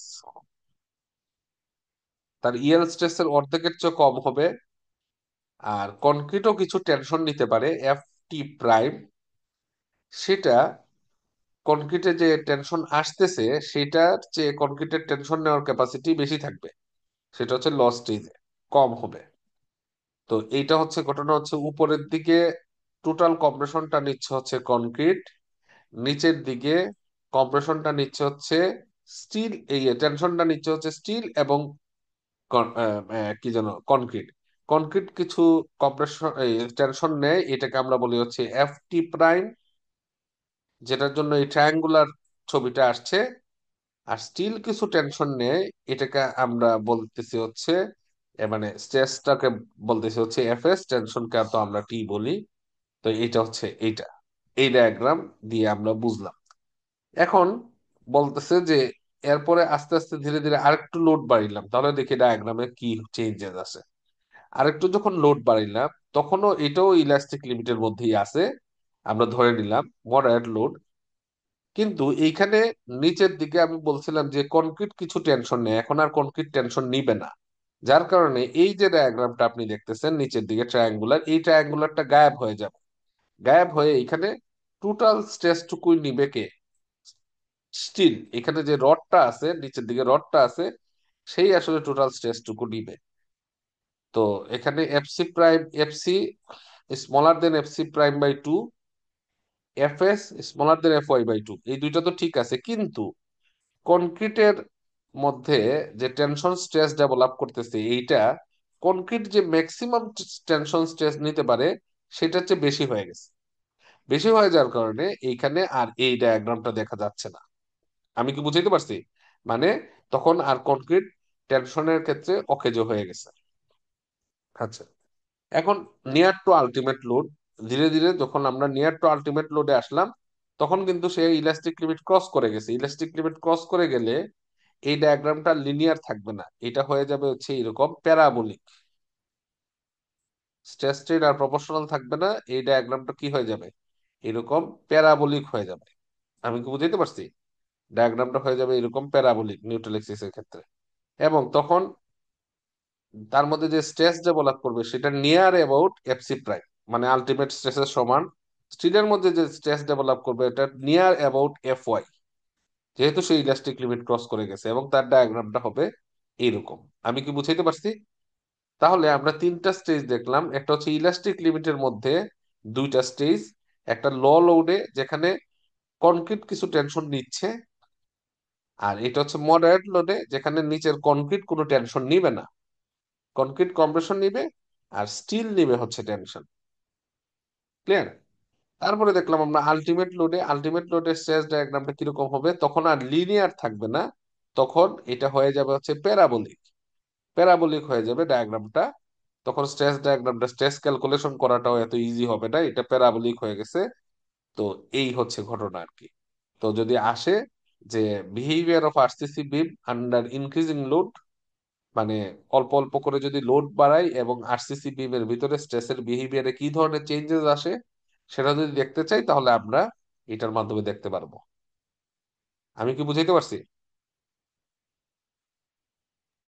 তার ইএল স্ট্রেসের অর্ধেকের চেয়ে কম হবে, আর কনক্রিটও কিছু টেনশন নিতে পারে এফ টি প্রাইম, সেটা কনক্রিটে যে টেনশন আসতেছে সেটার চেয়ে কনক্রিটের টেনশন নেওয়ার ক্যাপাসিটি বেশি থাকবে, সেটা হচ্ছে ল স্টেজে কম হবে। তো এইটা হচ্ছে ঘটনা, হচ্ছে উপরের দিকে টোটাল কম্প্রেশনটা নিচ্ছে হচ্ছে কনক্রিট, নিচের দিকে কম্প্রেশনটা নিচ্ছে হচ্ছে স্টিল, এই টেনশনটা নিচ্ছে হচ্ছে স্টিল এবং কি যেন কনক্রিট। কনক্রিট কিছু কম্প্রেশন টেনশন নেয়, এটাকে আমরা বলি হচ্ছে Ft প্রাইম, যেটার জন্য এই ট্রায়াঙ্গুলার ছবিটা আসছে। আর স্টিল কিছু টেনশন নেয়, এটাকে আমরা বলতেছি হচ্ছে মানে স্ট্রেসটাকে বলতেছি হচ্ছে Fs, টেনশনকে তো আমরা টি বলি। তো এটা হচ্ছে এইটা, এই ডায়াগ্রাম দিয়ে আমরা বুঝলাম। এখন বলতেছে যে এরপরে আস্তে আস্তে ধীরে ধীরে আরেকটু লোড বাড়িলাম, তাহলে দেখি ডায়াগ্রামে কি চেঞ্জেস আছে। আরেকটু যখন লোড বাড়াইলাম, তখনও এটাও ইলাস্টিক লিমিটের মধ্যেই আছে, আমরা ধরে নিলাম মডারেট লোড। কিন্তু এইখানে নিচের দিকে আমি বলছিলাম যে কনক্রিট কিছু টেনশন নেই, এখন আর কনক্রিট টেনশন নিবে না। যার কারণে এই যে ডায়াগ্রামটা আপনি দেখতেছেন নিচের দিকে ট্রায়াঙ্গুলার, এই ট্রায়াঙ্গুলারটা গায়েব হয়ে যাবে। গায়েব হয়ে এখানে টোটাল স্ট্রেসটুকুই নিবে কে? স্টিল। এখানে যে রডটা আছে, নিচের দিকে রডটা আছে, সেই আসলে টোটাল স্ট্রেসটুকু নিবে। তো এখানে FC smaller than Fc prime by 2, Fs smaller than Fy by 2, এই দুইটা তো ঠিক আছে। কিন্তু কনক্রিটের মধ্যে যে টেনশন স্ট্রেস ডেভেলপ করতেছে এইটা, কনক্রিট যে ম্যাক্সিমাম টেনশন স্ট্রেস নিতে পারে সেটার চেয়ে বেশি হয়ে গেছে। বেশি হয়ে যাওয়ার কারণে এইখানে আর এই ডায়াগ্রামটা দেখা যাচ্ছে না। আমি কি বুঝাইতে পারছি? মানে তখন আর কনক্রিট টেনশনের ক্ষেত্রে অকেজো হয়ে গেছে। আচ্ছা, এখন নিয়ার টু আলটিমেট লোড, ধীরে ধীরে যখন আমরা নিয়ার টু আলটিমেট লোডে আসলাম, তখন কিন্তু সে ইলাস্টিক লিমিট ক্রস করে গেছে। ইলাস্টিক লিমিট ক্রস করে গেলে এই ডায়াগ্রামটা লিনিয়ার থাকবে না, এটা হয়ে যাবে হচ্ছে এরকম প্যারাবোলিক। স্ট্রেস স্ট্রেইন আর প্রপোর্শনাল থাকবে না, এই ডায়াগ্রামটা কি হয়ে যাবে? এরকম প্যারাবোলিক হয়ে যাবে। আমি কি বুঝাইতে পারছি? ডায়াগ্রামটা হয়ে যাবে এরকম প্যারাবোলিক নিউট্রাল এক্সিসের ক্ষেত্রে। এবং তখন তার মধ্যে যে স্ট্রেস ডেভেলপ করবে সেটা নিয়ার অ্যাবাউট Fc প্রাইম, মানে আলটিমেট স্ট্রেসের সমান। স্টিলের মধ্যে যে স্ট্রেস ডেভেলপ করবে এটা নিয়ার অ্যাবাউট Fy, যেহেতু সে ইলাস্টিক লিমিট ক্রস করে গেছে, এবং তার ডায়াগ্রামটা হবে এইরকম। আমি কি বুঝাইতে পারছি? তাহলে আমরা তিনটা স্টেজ দেখলাম। একটা হচ্ছে ইলাস্টিক লিমিটের মধ্যে দুইটা স্টেজ, একটা লো লোডে যেখানে কনক্রিট কিছু টেনশন নিচ্ছে, আর এটা হচ্ছে মডারেট লোডে যেখানে নিচের কনক্রিট কোনো টেনশন নিবে না, কনক্রিট কম্প্রেশন নিবে আর স্টিল নিবে হচ্ছে টেনশন। ক্লিয়ার? তারপরে দেখলাম আমরা আলটিমেট লোডের স্ট্রেস ডায়াগ্রামটা কিরকম হবে, তখন আর লিনিয়ার থাকবে না, তখন এটা হয়ে যাবে হচ্ছে প্যারাবোলিক। প্যারাবোলিক হয়ে যাবে ডায়াগ্রামটা। তখন স্ট্রেস ডায়াগ্রামটা, স্ট্রেস ক্যালকুলেশন করাটাও এত ইজি হবে না, এটা প্যারাবোলিক হয়ে গেছে। তো এই হচ্ছে ঘটনা আর কি। তো যদি আসে যে behaviour of RCC beam under increasing load, মানে অল্প অল্প করে যদি লোড বাড়াই এবং আরসিসি বিমের ভিতরে স্ট্রেসের বিহেভিয়ারে কি ধরনের চেঞ্জেস আসে, সেটা যদি দেখতে চাই তাহলে আমরা এটার মাধ্যমে দেখতে পারবো। আমি কি বুঝাইতে পারছি?